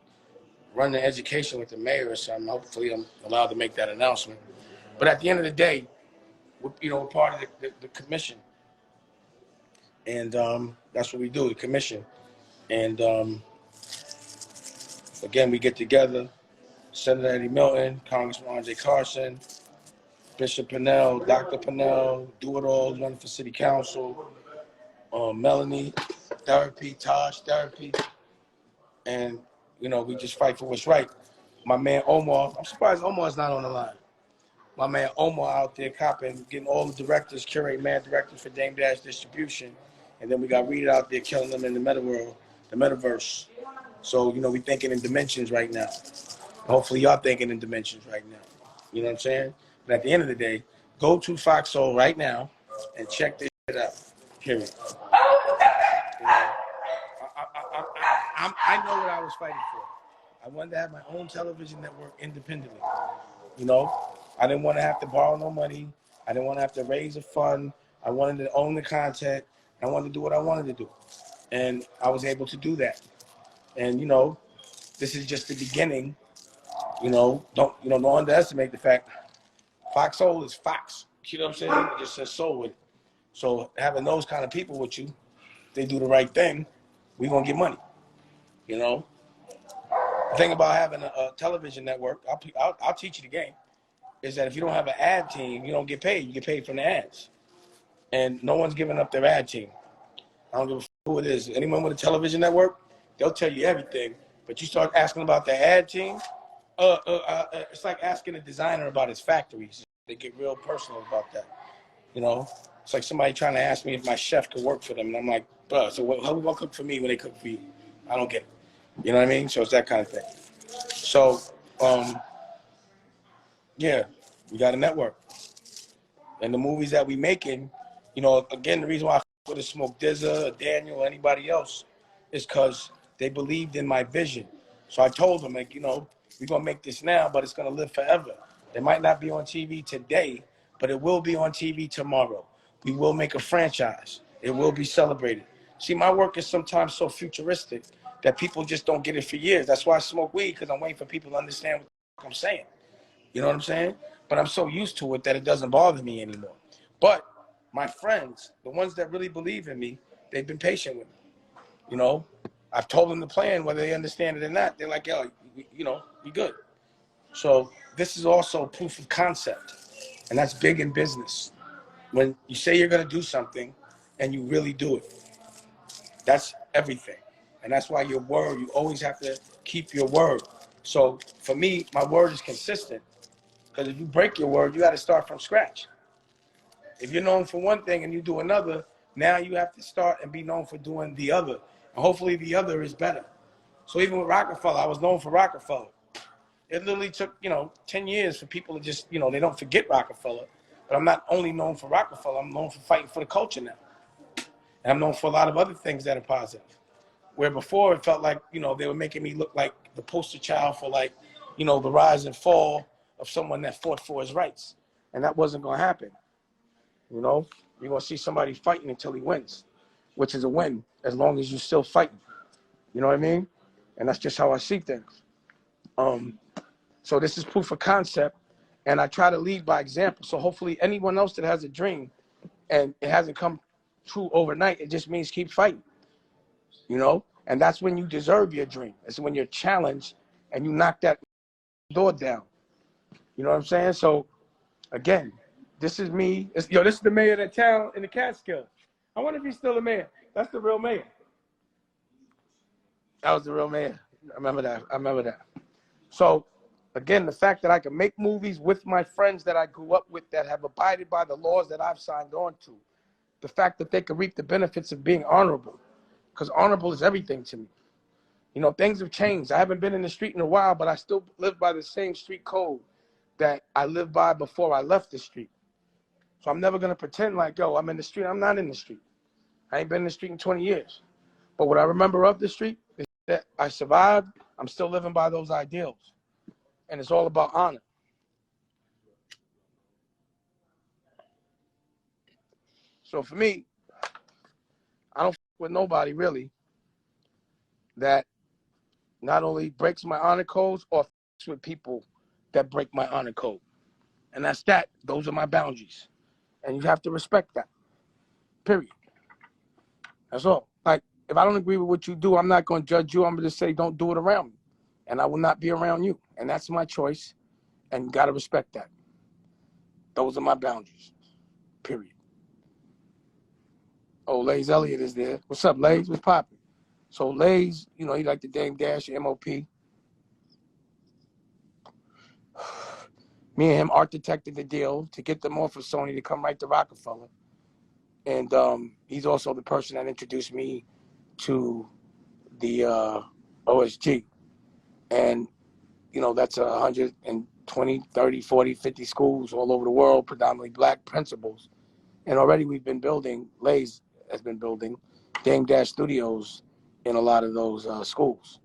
run the education with the mayor or something. Hopefully I'm allowed to make that announcement. But at the end of the day, we're part of the commission. And that's what we do, the commission. And again, we get together, Senator Eddie Milton, Congressman Andre Carson, Bishop Pennell, Dr. Pennell, Do It All, running for city council, Melanie, therapy, Taj, therapy. And, we just fight for what's right. My man Omar, I'm surprised Omar's not on the line. My man Omar out there copping, getting all the directors, curate man directors for Dame Dash Distribution. And then we got Reed out there killing them in the metaverse. So, we thinking in dimensions right now. Hopefully y'all thinking in dimensions right now. You know what I'm saying? But at the end of the day, go to Foxhole right now and check this shit out. Period. I know what I was fighting for. I wanted to have my own television network independently. I didn't want to have to borrow no money. I didn't want to have to raise a fund. I wanted to own the content. I wanted to do what I wanted to do. And I was able to do that. And, this is just the beginning. Don't underestimate the fact Foxhole is Fox. You know what I'm saying? It just says soul with it. So having those kind of people with you, they do the right thing, we're going to get money. The thing about having a television network, I'll teach you the game, is that if you don't have an ad team, you don't get paid. You get paid from the ads. And no one's giving up their ad team. I don't give a f who it is. Anyone with a television network, they'll tell you everything. But you start asking about the ad team, it's like asking a designer about his factories. They get real personal about that. It's like somebody trying to ask me if my chef could work for them. And I'm like, bro, so how we going to cook for me when they cook for you? I don't get it. You know what I mean? So it's that kind of thing. So, yeah, we got a network. And the movies that we making, again, the reason why I would have smoked Dizza, Daniel, anybody else is because they believed in my vision. So I told them, we're going to make this now, but it's going to live forever. It might not be on TV today, but it will be on TV tomorrow. We will make a franchise. It will be celebrated. See, my work is sometimes so futuristic that people just don't get it for years. That's why I smoke weed, because I'm waiting for people to understand what I'm saying. You know what I'm saying? But I'm so used to it that it doesn't bother me anymore. But my friends, the ones that really believe in me, they've been patient with me. I've told them the plan, whether they understand it or not. They're like, yo, we good. So this is also proof of concept. And that's big in business. When you say you're going to do something and you really do it, that's everything. And that's why your word, you always have to keep your word. So for me, my word is consistent. Because if you break your word, you got to start from scratch. If you're known for one thing and you do another, now you have to start and be known for doing the other. And hopefully the other is better. So even with Rockefeller, I was known for Rockefeller. It literally took, 10 years for people to just, they don't forget Rockefeller. But I'm not only known for Rockefeller, I'm known for fighting for the culture now. And I'm known for a lot of other things that are positive. Where before it felt like, they were making me look like the poster child for like, the rise and fall of someone that fought for his rights. And that wasn't going to happen. You're going to see somebody fighting until he wins, which is a win as long as you're still fighting. You know what I mean? And that's just how I see things. So this is proof of concept, and I try to lead by example. So hopefully anyone else that has a dream and it hasn't come true overnight, it just means keep fighting, And that's when you deserve your dream. It's when you're challenged and you knock that door down. You know what I'm saying? So again, this is me. This is the mayor of that town in the Catskills. I wonder if he's still the mayor. That's the real mayor. That was the real mayor. I remember that. So again, the fact that I can make movies with my friends that I grew up with that have abided by the laws that I've signed on to, the fact that they can reap the benefits of being honorable, because honorable is everything to me. Things have changed. I haven't been in the street in a while, but I still live by the same street code that I lived by before I left the street. So I'm never going to pretend like, I'm in the street. I'm not in the street. I ain't been in the street in 20 years. But what I remember of the street is that I survived. I'm still living by those ideals. And it's all about honor. So for me, I don't with nobody really that not only breaks my honor codes or with people that break my honor code. And that's that. Those are my boundaries. And you have to respect that. Period. That's all. Like, if I don't agree with what you do, I'm not going to judge you. I'm going to say, don't do it around me. And I will not be around you. And that's my choice. And you got to respect that. Those are my boundaries. Period. Oh, Lays Elliott is there. What's up, Lays? What's poppin'? So Lays, he like the Dame Dash, MOP. Me and him architected the deal to get them off of Sony to come right to Rockefeller. And he's also the person that introduced me to the OSG. And, that's 120, 30, 40, 50 schools all over the world, predominantly black principals. And already we've been building, Lays has been building Dame Dash Studios in a lot of those schools.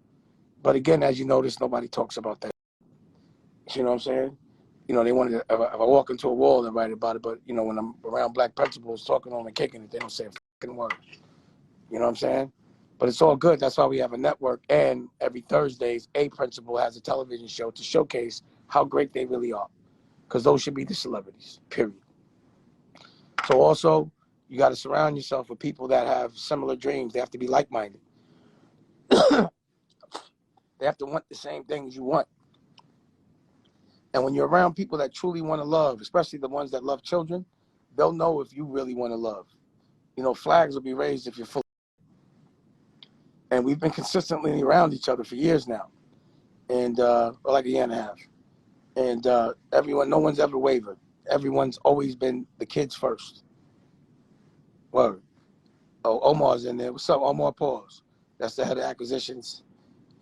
But again, as you notice, nobody talks about that. You know what I'm saying? They wanted to, if I walk into a wall, they write about it. But, when I'm around black principals talking on and kicking it, they don't say a fucking word. You know what I'm saying? But it's all good. That's why we have a network. And every Thursdays, a principal has a television show to showcase how great they really are. Because those should be the celebrities, period. So also, you got to surround yourself with people that have similar dreams. They have to be like-minded. They have to want the same things you want. And when you're around people that truly want to love, especially the ones that love children, they'll know if you really want to love. Flags will be raised if you're full. And we've been consistently around each other for years now. And like a year and a half. And no one's ever wavered. Everyone's always been the kids first. Word. Oh, Omar's in there. What's up, Omar? Pause. That's the head of acquisitions.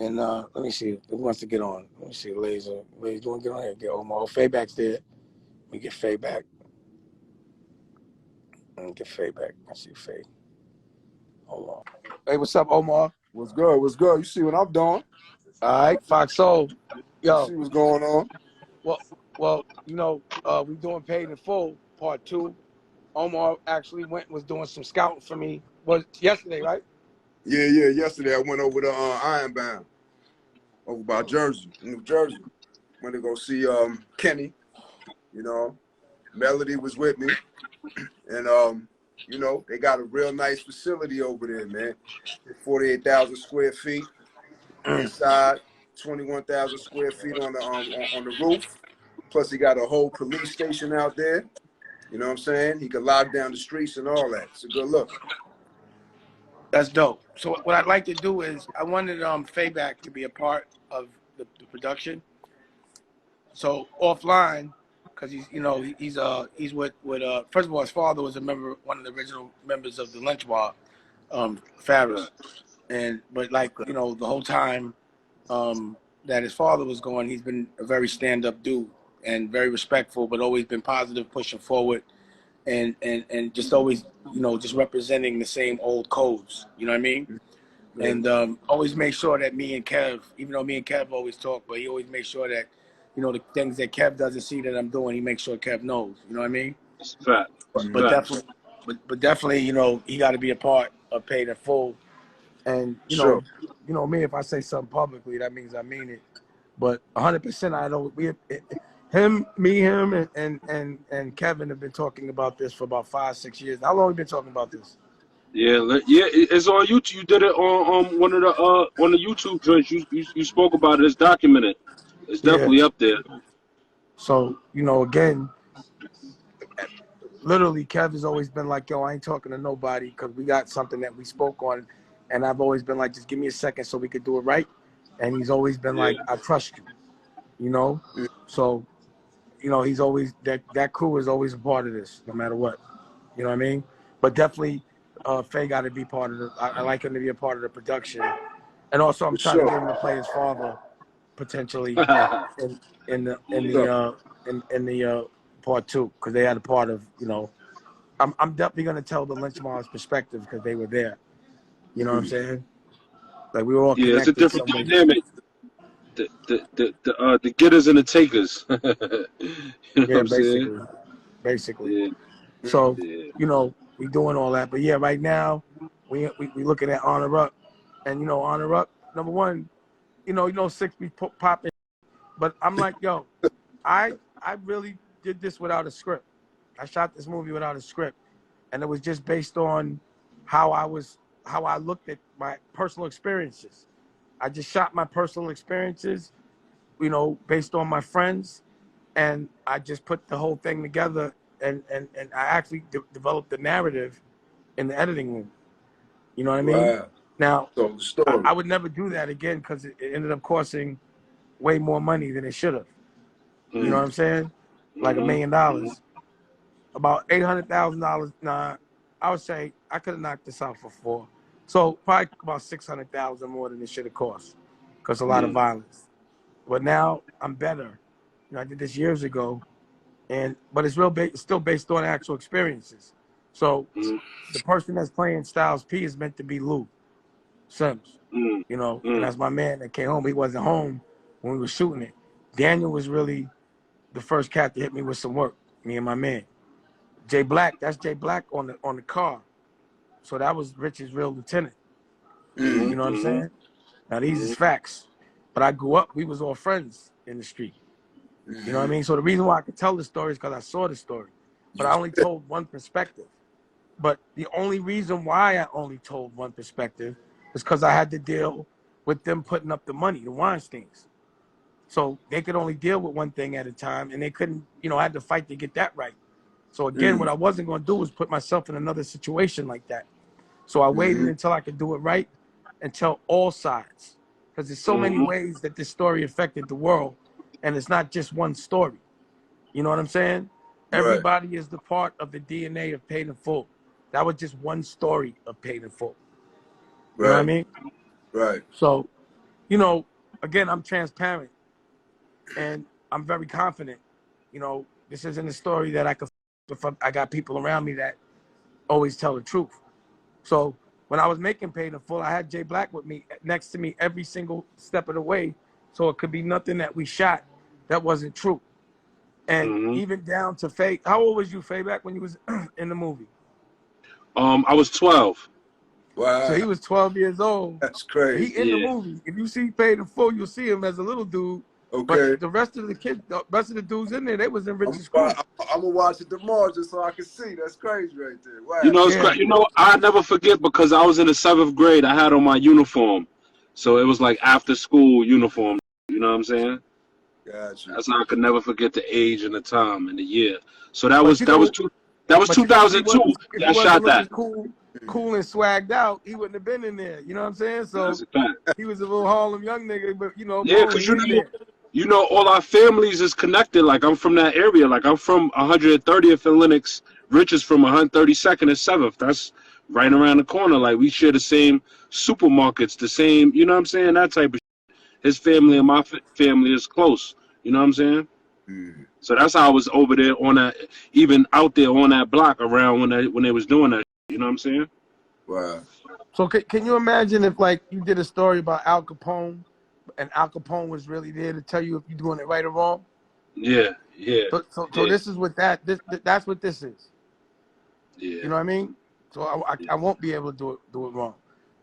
And let me see who wants to get on. Let me see, Laser. Laser, you want to get on here? Get Omar. Oh, Faye back's there. We get Faye back. Get Faye back. I see Faye. Hold on. Hey, what's up, Omar? What's good? What's good? You see what I'm doing? All right, Fox Soul. Yo. You see what's going on? Well, we doing Paid in Full, part 2. Omar actually went and was doing some scouting for me. Was yesterday, right? Yeah. Yesterday I went over to Ironbound, over by Jersey, New Jersey. Went to go see Kenny. Melody was with me, and they got a real nice facility over there, man. 48,000 square feet inside, 21,000 square feet on the roof. Plus, he got a whole police station out there. You know what I'm saying? He could lock down the streets and all that. It's a good look. That's dope. So what I'd like to do is I wanted Faye back to be a part of the production. So offline, because he's with first of all, his father was one of the original members of the Lynch Mob, Farris, but the whole time, that his father was gone, he's been a very stand-up dude and very respectful, but always been positive, pushing forward, and just always, you know, just representing the same old codes. You know what I mean? And always make sure that me and Kev, even though me and Kev always talk, but he always makes sure that, you know, the things that Kev doesn't see that I'm doing, he makes sure Kev knows. You know what I mean? It's a fact. But definitely, you know, he got to be a part of Paid in Full. And you know me, if I say something publicly, that means I mean it. But 100%, I know him, and Kevin have been talking about this for about 5-6 years. How long have we been talking about this? Yeah, it's on YouTube. You did it on one of the YouTube joints. You spoke about it. It's documented. It's definitely up there. So, you know, again, literally, Kev has always been like, yo, I ain't talking to nobody because we got something that we spoke on. And I've always been like, just give me a second so we could do it right. And he's always been like, I trust you, you know? So, you know, he's always, that crew is always a part of this, no matter what. You know what I mean? But definitely, Faye got to be part of it. I like him to be a part of the production. And also, I'm trying to get him to play his father, potentially, in the part 2, because they had a part of, you know, I'm definitely going to tell the Lynch Mobb's perspective because they were there. You know what I'm saying? Like, we were all connected. It's a different dynamic. The getters and the takers. You know what I'm basically. Yeah. So, you know, we doing all that. But yeah, right now, we looking at Honor Up. And, you know, Honor Up, number one, you know, 6 be popping. But I'm like, yo, I really did this without a script. I shot this movie without a script. And it was just based on how I looked at my personal experiences. I just shot my personal experiences, you know, based on my friends, and I just put the whole thing together, and I actually developed the narrative in the editing room. You know what I mean? Wow. Now, So the story. I would never do that again because it ended up costing way more money than it should have. You know what I'm saying? Like $1 million. About $800,000. Nah, I would say I could have knocked this out for 4. So probably about $600,000 more than it should have cost, because a lot of violence. But now I'm better. You know, I did this years ago, but it's still based on actual experiences. So the person that's playing Styles P is meant to be Lou Sims. You know, and that's my man that came home. He wasn't home when we were shooting it. Daniel was really the first cat to hit me with some work. Me and my man, Jay Black. That's Jay Black on the car. So that was Rich's real lieutenant. You know what I'm saying? Now, these is facts. But I grew up, we was all friends in the street. You know what I mean? So the reason why I could tell the story is because I saw the story. But I only told one perspective. But the only reason why I only told one perspective is because I had to deal with them putting up the money, the Weinsteins. So they could only deal with one thing at a time, and they couldn't, you know, I had to fight to get that right. So again, what I wasn't going to do was put myself in another situation like that. So I waited until I could do it right and tell all sides. Because there's so many ways that this story affected the world, and it's not just one story. You know what I'm saying? Right. Everybody is the part of the DNA of Paid in Full. That was just one story of Paid in Full. You know what I mean? Right. So, you know, again, I'm transparent, and I'm very confident. You know, this isn't a story that I got people around me that always tell the truth. So when I was making Paid in Full, I had Jay Black with me, next to me every single step of the way. So it could be nothing that we shot that wasn't true. And even down to Faye. How old was you, Faye, back when you was in the movie? I was 12. Wow. So he was 12 years old. That's crazy. He in the movie. If you see Paid in Full, you'll see him as a little dude. Okay. But the rest of the dudes in there, they was in Rich's school. I'm gonna watch it tomorrow just so I can see. That's crazy right there. Wow. You know, you know, I never forget because I was in the 7th grade. I had on my uniform, so it was like after school uniform. You know what I'm saying? Gotcha. That's how I could never forget the age and the time and the year. So that was 2002. I shot that. Cool and swagged out, he wouldn't have been in there. You know what I'm saying? So he was a little Harlem young nigga, but you know, yeah, because you know, all our families is connected. Like I'm from that area. Like I'm from 130th and Lenox. Rich is from 132nd and 7th. That's right around the corner. Like we share the same supermarkets, the same. You know what I'm saying? That type of shit. his family and my family is close. You know what I'm saying? Mm. So that's how I was over there on that, even out there on that block around when they was doing that. You know what I'm saying? Wow. So can you imagine if like you did a story about Al Capone, and Al Capone was really there to tell you if you're doing it right or wrong? Yeah, yeah, So this is what that's what this is. yeah, You know what I mean? So I won't be able to do it wrong.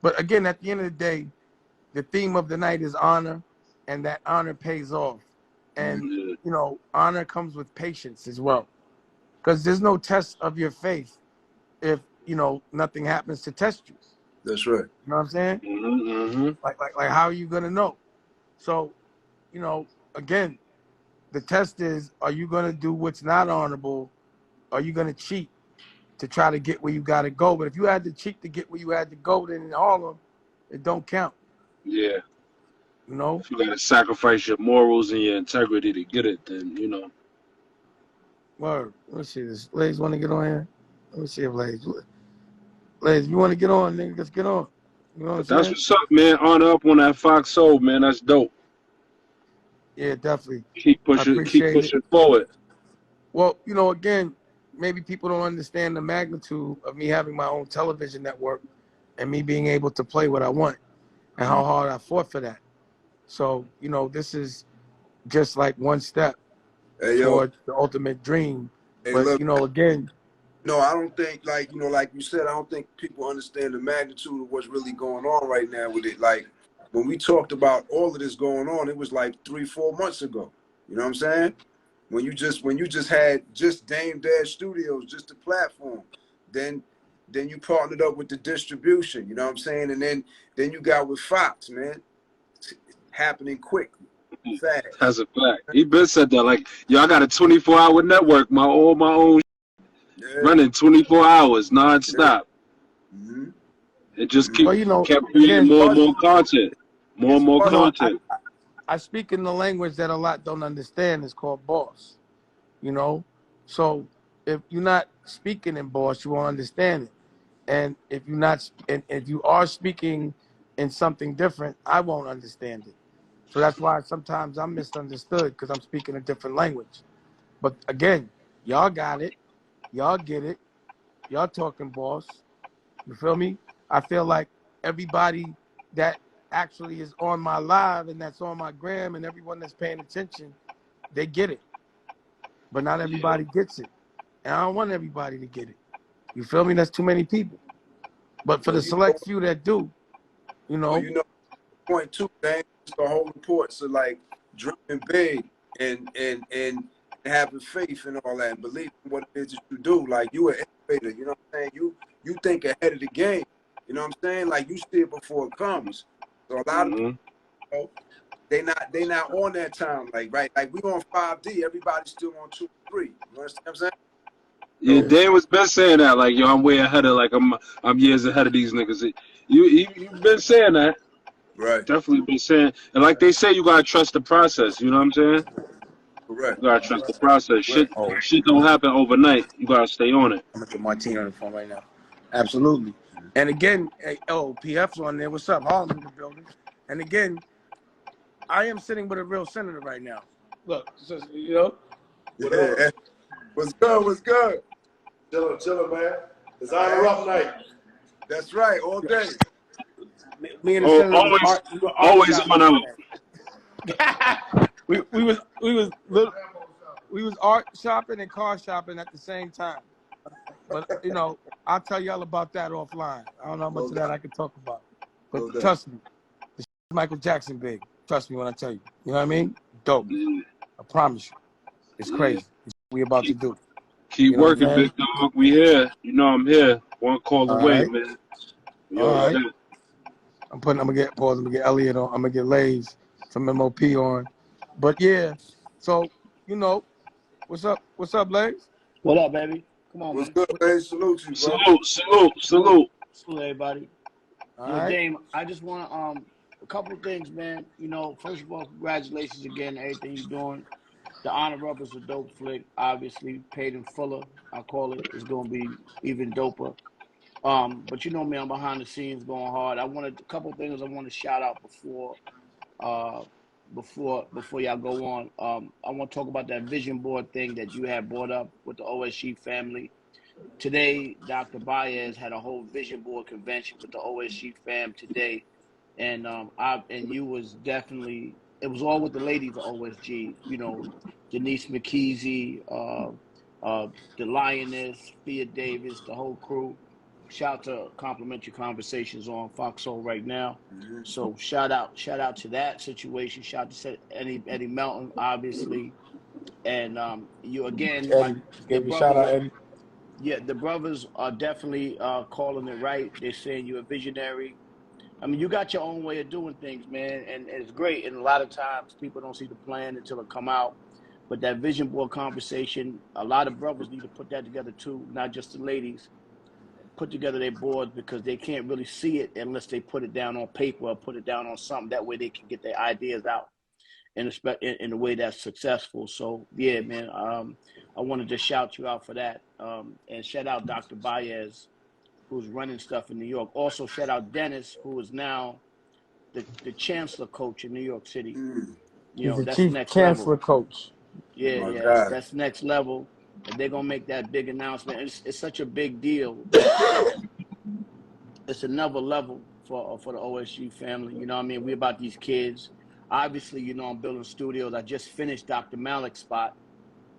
But again, at the end of the day, the theme of the night is honor, and that honor pays off. And yeah. you know, honor comes with patience as well, because there's no test of your faith if you know nothing happens to test you. That's right. You know what I'm saying? Mm-hmm. Like how are you gonna know? So, you know, again, the test is: are you gonna do what's not honorable? Are you gonna cheat to try to get where you gotta go? But if you had to cheat to get where you had to go, then in Harlem, it don't count. Yeah. You know? If you gotta sacrifice your morals and your integrity to get it, then you know. Word. Let me see this. Ladies want to get on here? Let me see if ladies, if you want to get on, nigga, let's get on. You know what I'm But that's saying? what's up, man. Honor up on that Fox Soul, man. That's dope. Yeah, definitely. Keep I pushing appreciate it. forward. Well, you know, again, maybe people don't understand the magnitude of me having my own television network and me being able to play what I want and how hard I fought for that. So, you know, this is just like one step Hey, yo. toward the ultimate dream. Hey, But, look. you know, again, No, I don't think, like, you know, like you said, I don't think people understand the magnitude of what's really going on right now with it. Like, when we talked about all of this going on, it was like 3-4 months ago. You know what I'm saying? When you just had just Dame Dash Studios, just a platform, then you partnered up with the distribution. You know what I'm saying? And then you got with Fox, man. It's happening quickly, fast. That's a fact. He been said that. Like, yo, I got a 24-hour network, my own Yeah. running 24 hours nonstop. Mm-hmm. It just well, you know, kept creating again, more and more content. More and more you know, content. I speak in the language that a lot don't understand. It's called boss. You know, so if you're not speaking in boss, you won't understand it. And if you're not, and if you are speaking in something different, I won't understand it. So that's why sometimes I'm misunderstood because I'm speaking a different language. But again, y'all got it, y'all get it, y'all talking boss. You feel me? I feel like everybody that actually is on my live and that's on my gram and everyone that's paying attention, they get it. But not everybody gets it. And I don't want everybody to get it. You feel me? That's too many people. But for Well, the select few that do, you know, you know, point two, Dame, is the whole importance of like dreaming big and having faith and all that, and believing in what it is that you do. Like you an innovator, you know what I'm saying? You think ahead of the game. You know what I'm saying? Like you see it before it comes. So a lot of people, they not on that time. Like right, like we on 5D, everybody's still on 2 3. You understand what I'm saying? Yeah, So, Dan was been saying that. Like, yo, I'm way ahead of. Like, I'm years ahead of these niggas. You've been saying that. right, Definitely been saying. And like they say, you gotta trust the process. You know what I'm saying? correct. You gotta trust the process. oh, Shit don't happen overnight. You gotta stay on it. I'm gonna get Martine on the phone right now. Absolutely. And again, hey, PF's on there. What's up? Harlem in the building. And again, I am sitting with a real senator right now. Look, you know, Yeah. What's good? What's good? Chillin', man. It's honor up night. That's right, all day. me and the Oh, senator we were art always shopping on today. we was art shopping and car shopping at the same time. But you know, I'll tell y'all about that offline. I don't know how much of that I can talk about. But No doubt. trust me, the Michael Jackson big. Trust me when I tell you. You know what I mean? Dope. I promise you. It's crazy. It's what we about to do. Keep You know what working, I'm big saying? dog. We here. You know I'm here. One call All away, right. man. You All already right. know. I'm gonna get Paul, I'm gonna get Elliot on, I'm gonna get Lays from MOP on. But yeah, so you know, what's up, Lays? What up, baby? Come on, What's man. good, man? Salute you, bro. Salute. Salute, everybody. All Yo, right. Dame, I just want to a couple of things, man. You know, first of all, congratulations again, everything you're doing. The Honor Up is a dope flick. Obviously, Paid in Fuller, I call it. It's gonna be even doper. But you know me, I'm behind the scenes going hard. I wanted a couple of things I want to shout out before before y'all go on. I want to talk about that vision board thing that you had brought up with the OSG family. Today, Dr. Baez had a whole vision board convention with the OSG fam today, and you was definitely, it was all with the ladies of OSG. You know, Denise McKeezy, the Lioness, Thea Davis, the whole crew. Shout out to Complimentary Conversations on Fox Soul right now. So shout out to that situation. Shout out to Eddie Melton, obviously, and you again, like Eddie, the give a shout out, brothers. Eddie. Yeah, the brothers are definitely calling it right. They're saying you're a visionary. I mean, you got your own way of doing things, man, and it's great. And a lot of times people don't see the plan until it come out. But that vision board conversation, a lot of brothers need to put that together too, not just the ladies. Put together their boards because they can't really see it unless they put it down on paper or put it down on something. That way they can get their ideas out in a way that's successful. So, yeah, man, I wanted to shout you out for that. And shout out Dr. Baez, who's running stuff in New York. Also, shout out Dennis, who is now the chancellor coach in New York City. You He's know, the that's chief next chancellor level. coach. Yeah, that's next level. And they're going to make that big announcement. It's such a big deal that it's another level for the OSG family. You know what I mean? We're about these kids. Obviously, you know, I'm building studios. I just finished Dr. Malik's spot.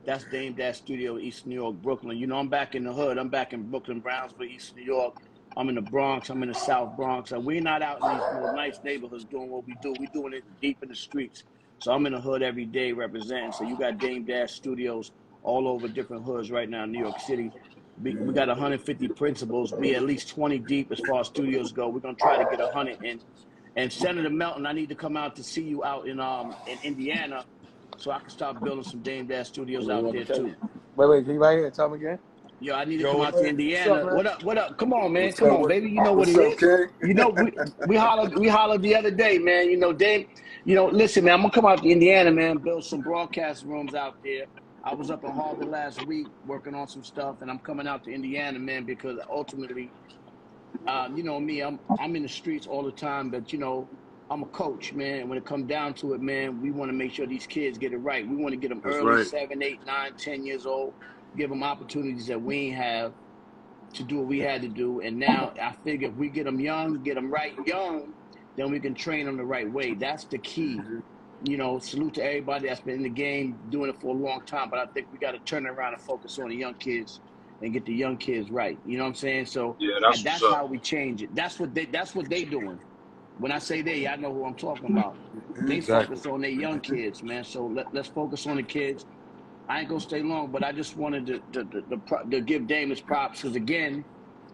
That's Dame Dash Studio, East New York, Brooklyn. You know, I'm back in the hood. I'm back in Brooklyn, Brownsville, East New York. I'm in the Bronx. I'm in the South Bronx. And we're not out in these little nice neighborhoods doing what we do. We're doing it deep in the streets. So I'm in the hood every day representing. So you got Dame Dash Studios all over different hoods right now in New York City. We got 150 principals. We at least 20 deep as far as studios go. We're going to try to get 100 in. And Senator Melton, I need to come out to see you out in Indiana so I can start building some Dame Dash Studios out there too. Wait, can you right here? Tell me again. Yo, I need to Yo, come out to Indiana. What's up, What up? Come on, man. What's Come up? on, baby. You know what it What's up, is. King? You know, we hollered the other day, man. You know, Dame, you know, listen, man, I'm gonna come out to Indiana, man, build some broadcast rooms out there. I was up in Harvard last week working on some stuff, and I'm coming out to Indiana, man, because ultimately, you know me, I'm in the streets all the time, but you know, I'm a coach, man. When it comes down to it, man, we want to make sure these kids get it right. We want to get them That's early, right. 7, 8, 9, 10 years old, give them opportunities that we ain't have to do what we had to do. And now I figure if we get them young, get them right young, then we can train them the right way. That's the key. You know, salute to everybody that's been in the game doing it for a long time, but I think we got to turn around and focus on the young kids and get the young kids right. You know what I'm saying? So Yeah, that's that's what's how up. we change it. That's what they doing. When I say they, y'all know who I'm talking about. They Exactly. focus on their young kids, man. So let's focus on the kids. I ain't gonna stay long, but I just wanted to give Dame his props because again,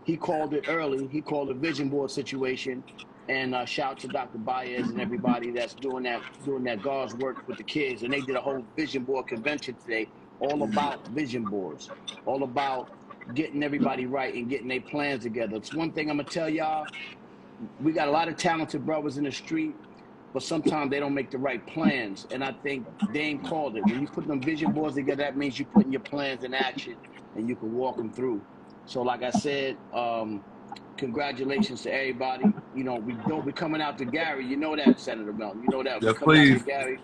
he called it early. He called a vision board situation, and shout out to Dr. Baez and everybody that's doing that God's work with the kids. And they did a whole vision board convention today, all about vision boards, all about getting everybody right and getting their plans together. It's one thing I'm gonna tell y'all: we got a lot of talented brothers in the street, but sometimes they don't make the right plans. And I think Dame called it. When you put them vision boards together, that means you're putting your plans in action and you can walk them through. So like I said, congratulations to everybody. You know, we're coming out to Gary. You know that, Senator Melton. You know that. We're Yes, coming out to please. Gary.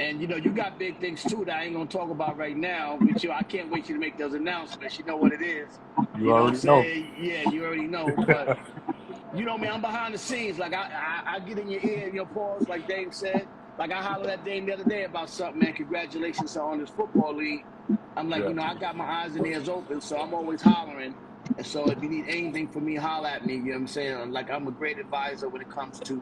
And, you know, you got big things, too, that I ain't going to talk about right now. But, you know, I can't wait you to make those announcements. You know what it is. You know what I'm already know. saying? Yeah, you already know. But you know me, I'm behind the scenes. Like I get in your ear and your pause, like Dame said. Like I hollered at Dame the other day about something, man. Congratulations on this football league. I'm like, Yeah. you know, I got my eyes and ears open, so I'm always hollering. And so if you need anything from me, holler at me. You know what I'm saying? Like I'm a great advisor when it comes to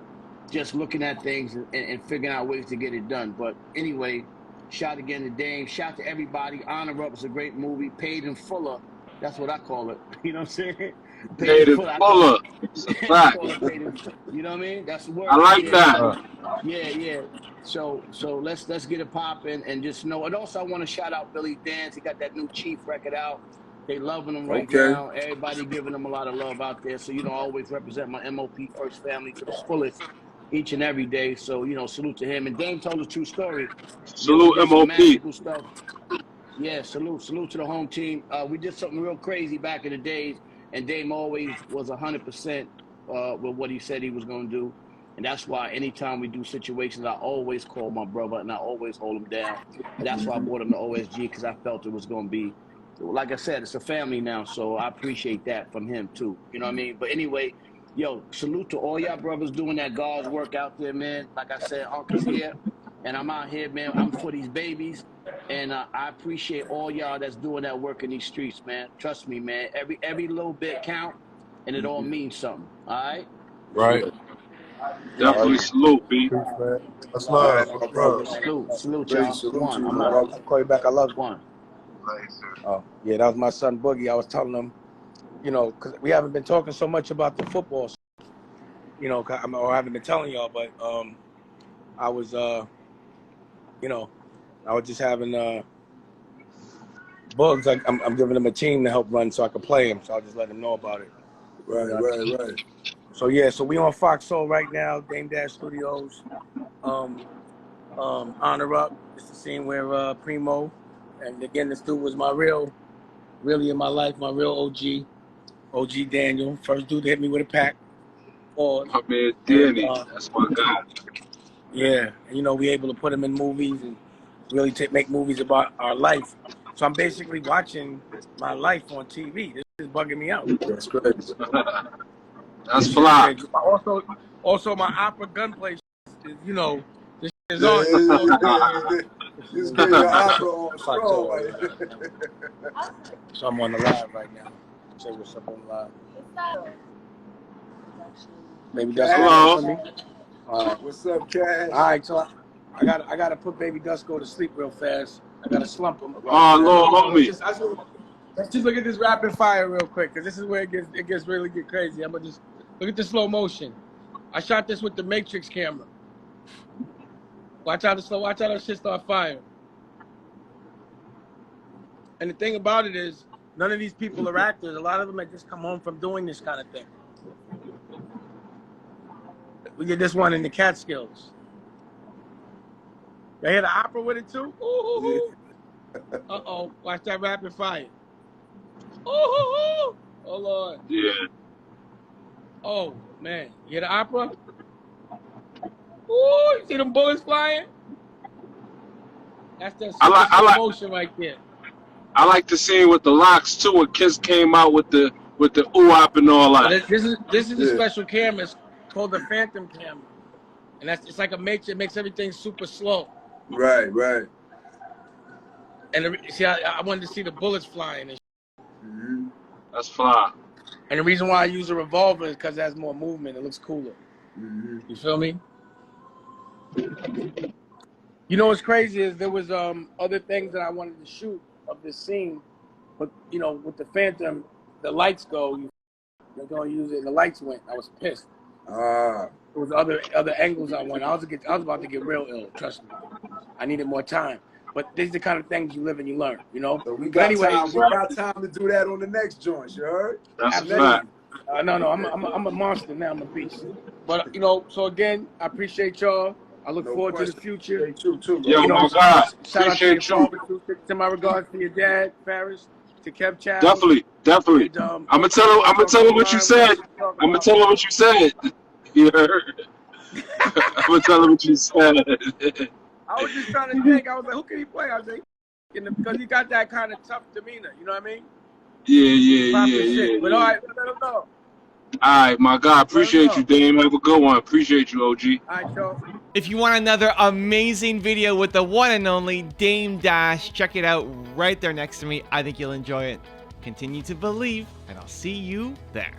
just looking at things and figuring out ways to get it done. But anyway, shout again to Dame. Shout to everybody. Honor Up is a great movie. Paid in Fuller. That's what I call it. You know what I'm saying? Paid in I fuller. It's a I fact. call it paid in full. You know what I mean? That's the word I right like there. that. So yeah. So let's get it popping and just know. And also I want to shout out Billy Dance. He got that new Chief record out. They loving him right Okay. now. Everybody giving him a lot of love out there. So you know, I always represent my MOP First family to the fullest each and every day. So you know, salute to him. And Dame told a true story. Yeah, we Salute did some MOP. magical stuff. Yeah, salute to the home team. We did something real crazy back in the days, and Dame always was 100% with what he said he was going to do. And that's why anytime we do situations, I always call my brother and I always hold him down. And that's why I brought him to OSG, because I felt it was going to be, like I said, it's a family now. So I appreciate that from him too. You know what I mean? But anyway, yo, salute to all y'all brothers doing that God's work out there, man. Like I said, Uncle's here and I'm out here, man. I'm for these babies. And I appreciate all y'all that's doing that work in these streets, man. Trust me, man. Every little bit count and it all means something. All right? Right. Definitely salute, B. Peace, man. That's All right, love. my brother. Salute, Great y'all. salute to One, you, I'm my out. brother. I'll call you back. I love you. One. Oh, yeah, that was my son Boogie. I was telling him, you know, because we haven't been talking so much about the football, you know, or I haven't been telling y'all, but I was, you know, I was just having Bugs. I'm giving him a team to help run so I can play him. So I'll just let him know about it. Right. So yeah, so we on Fox Soul right now, Dame Dash Studios. Honor Up. It's the scene where Primo, and again, this dude was my really in my life, my real OG Daniel. First dude to hit me with a pack. Or My man Danny, and, that's my guy. yeah, and, you know, we able to put him in movies and really make movies about our life. So I'm basically watching my life on TV. This is bugging me out. That's crazy. That's fly. Also, my opera gunplay is, you know, this is Yeah, on. This getting your opera on Fox strong. Soul. Like. So I'm on the live right now. Say what's up on the live. Baby Dusko Hello. for me. All right. What's up, Cash? All right, so I gotta put Baby Dusko to sleep real fast. I gotta slump him. Oh, Lord, homie. Let's just look at this rapid fire real quick, because this is where it gets really crazy. I'm gonna just look at the slow motion. I shot this with the Matrix camera. Watch how that shit start firing. And the thing about it is, none of these people are actors. A lot of them had just come home from doing this kind of thing. We did this one in the Catskills. You hear the opera with it too? Ooh. Uh-oh. Watch that rapid fire. Ooh. Oh, Lord. Yeah. Oh, man. You hear the opera? Ooh, you see them bullets flying? That's that slow motion right there. I like the scene with the locks too, when Kiss came out with the ooh-op and all that. This is a special camera. It's called the Phantom camera. And it's like a Matrix. It makes everything super slow. Right. And see, I wanted to see the bullets flying. Mm-hmm. That's fly. And the reason why I use a revolver is because it has more movement. It looks cooler. Mm-hmm. You feel me? You know what's crazy is there was other things that I wanted to shoot of this scene, but you know, with the Phantom, the lights go. They're gonna use it, and the lights went. I was pissed. There was other angles I wanted. I was about to get real ill. Trust me. I needed more time. But these are the kind of things you live and you learn. You know. So we got time. We got time to do that on the next joint. You heard? That's a fact. No, I'm a monster now. I'm a beast. But you know, so again, I appreciate y'all. I look forward to the future. Too, Yo, you know, my God. Shout out to your Appreciate you. father, too. To my regards to your dad, Paris, to Kev Chow. Definitely. And, I'm gonna tell him what you said. I'm gonna tell him what you said. You heard? I'm gonna tell him what you said. I was just trying to think. I was like, who can he play? I was like, because he got that kind of tough demeanor. You know what I mean? Yeah. But all right, let him know. All right, my God. Appreciate you, Dame. Have a good one. Appreciate you, OG. All right, y'all. If you want another amazing video with the one and only Dame Dash, check it out right there next to me. I think you'll enjoy it. Continue to believe, and I'll see you there.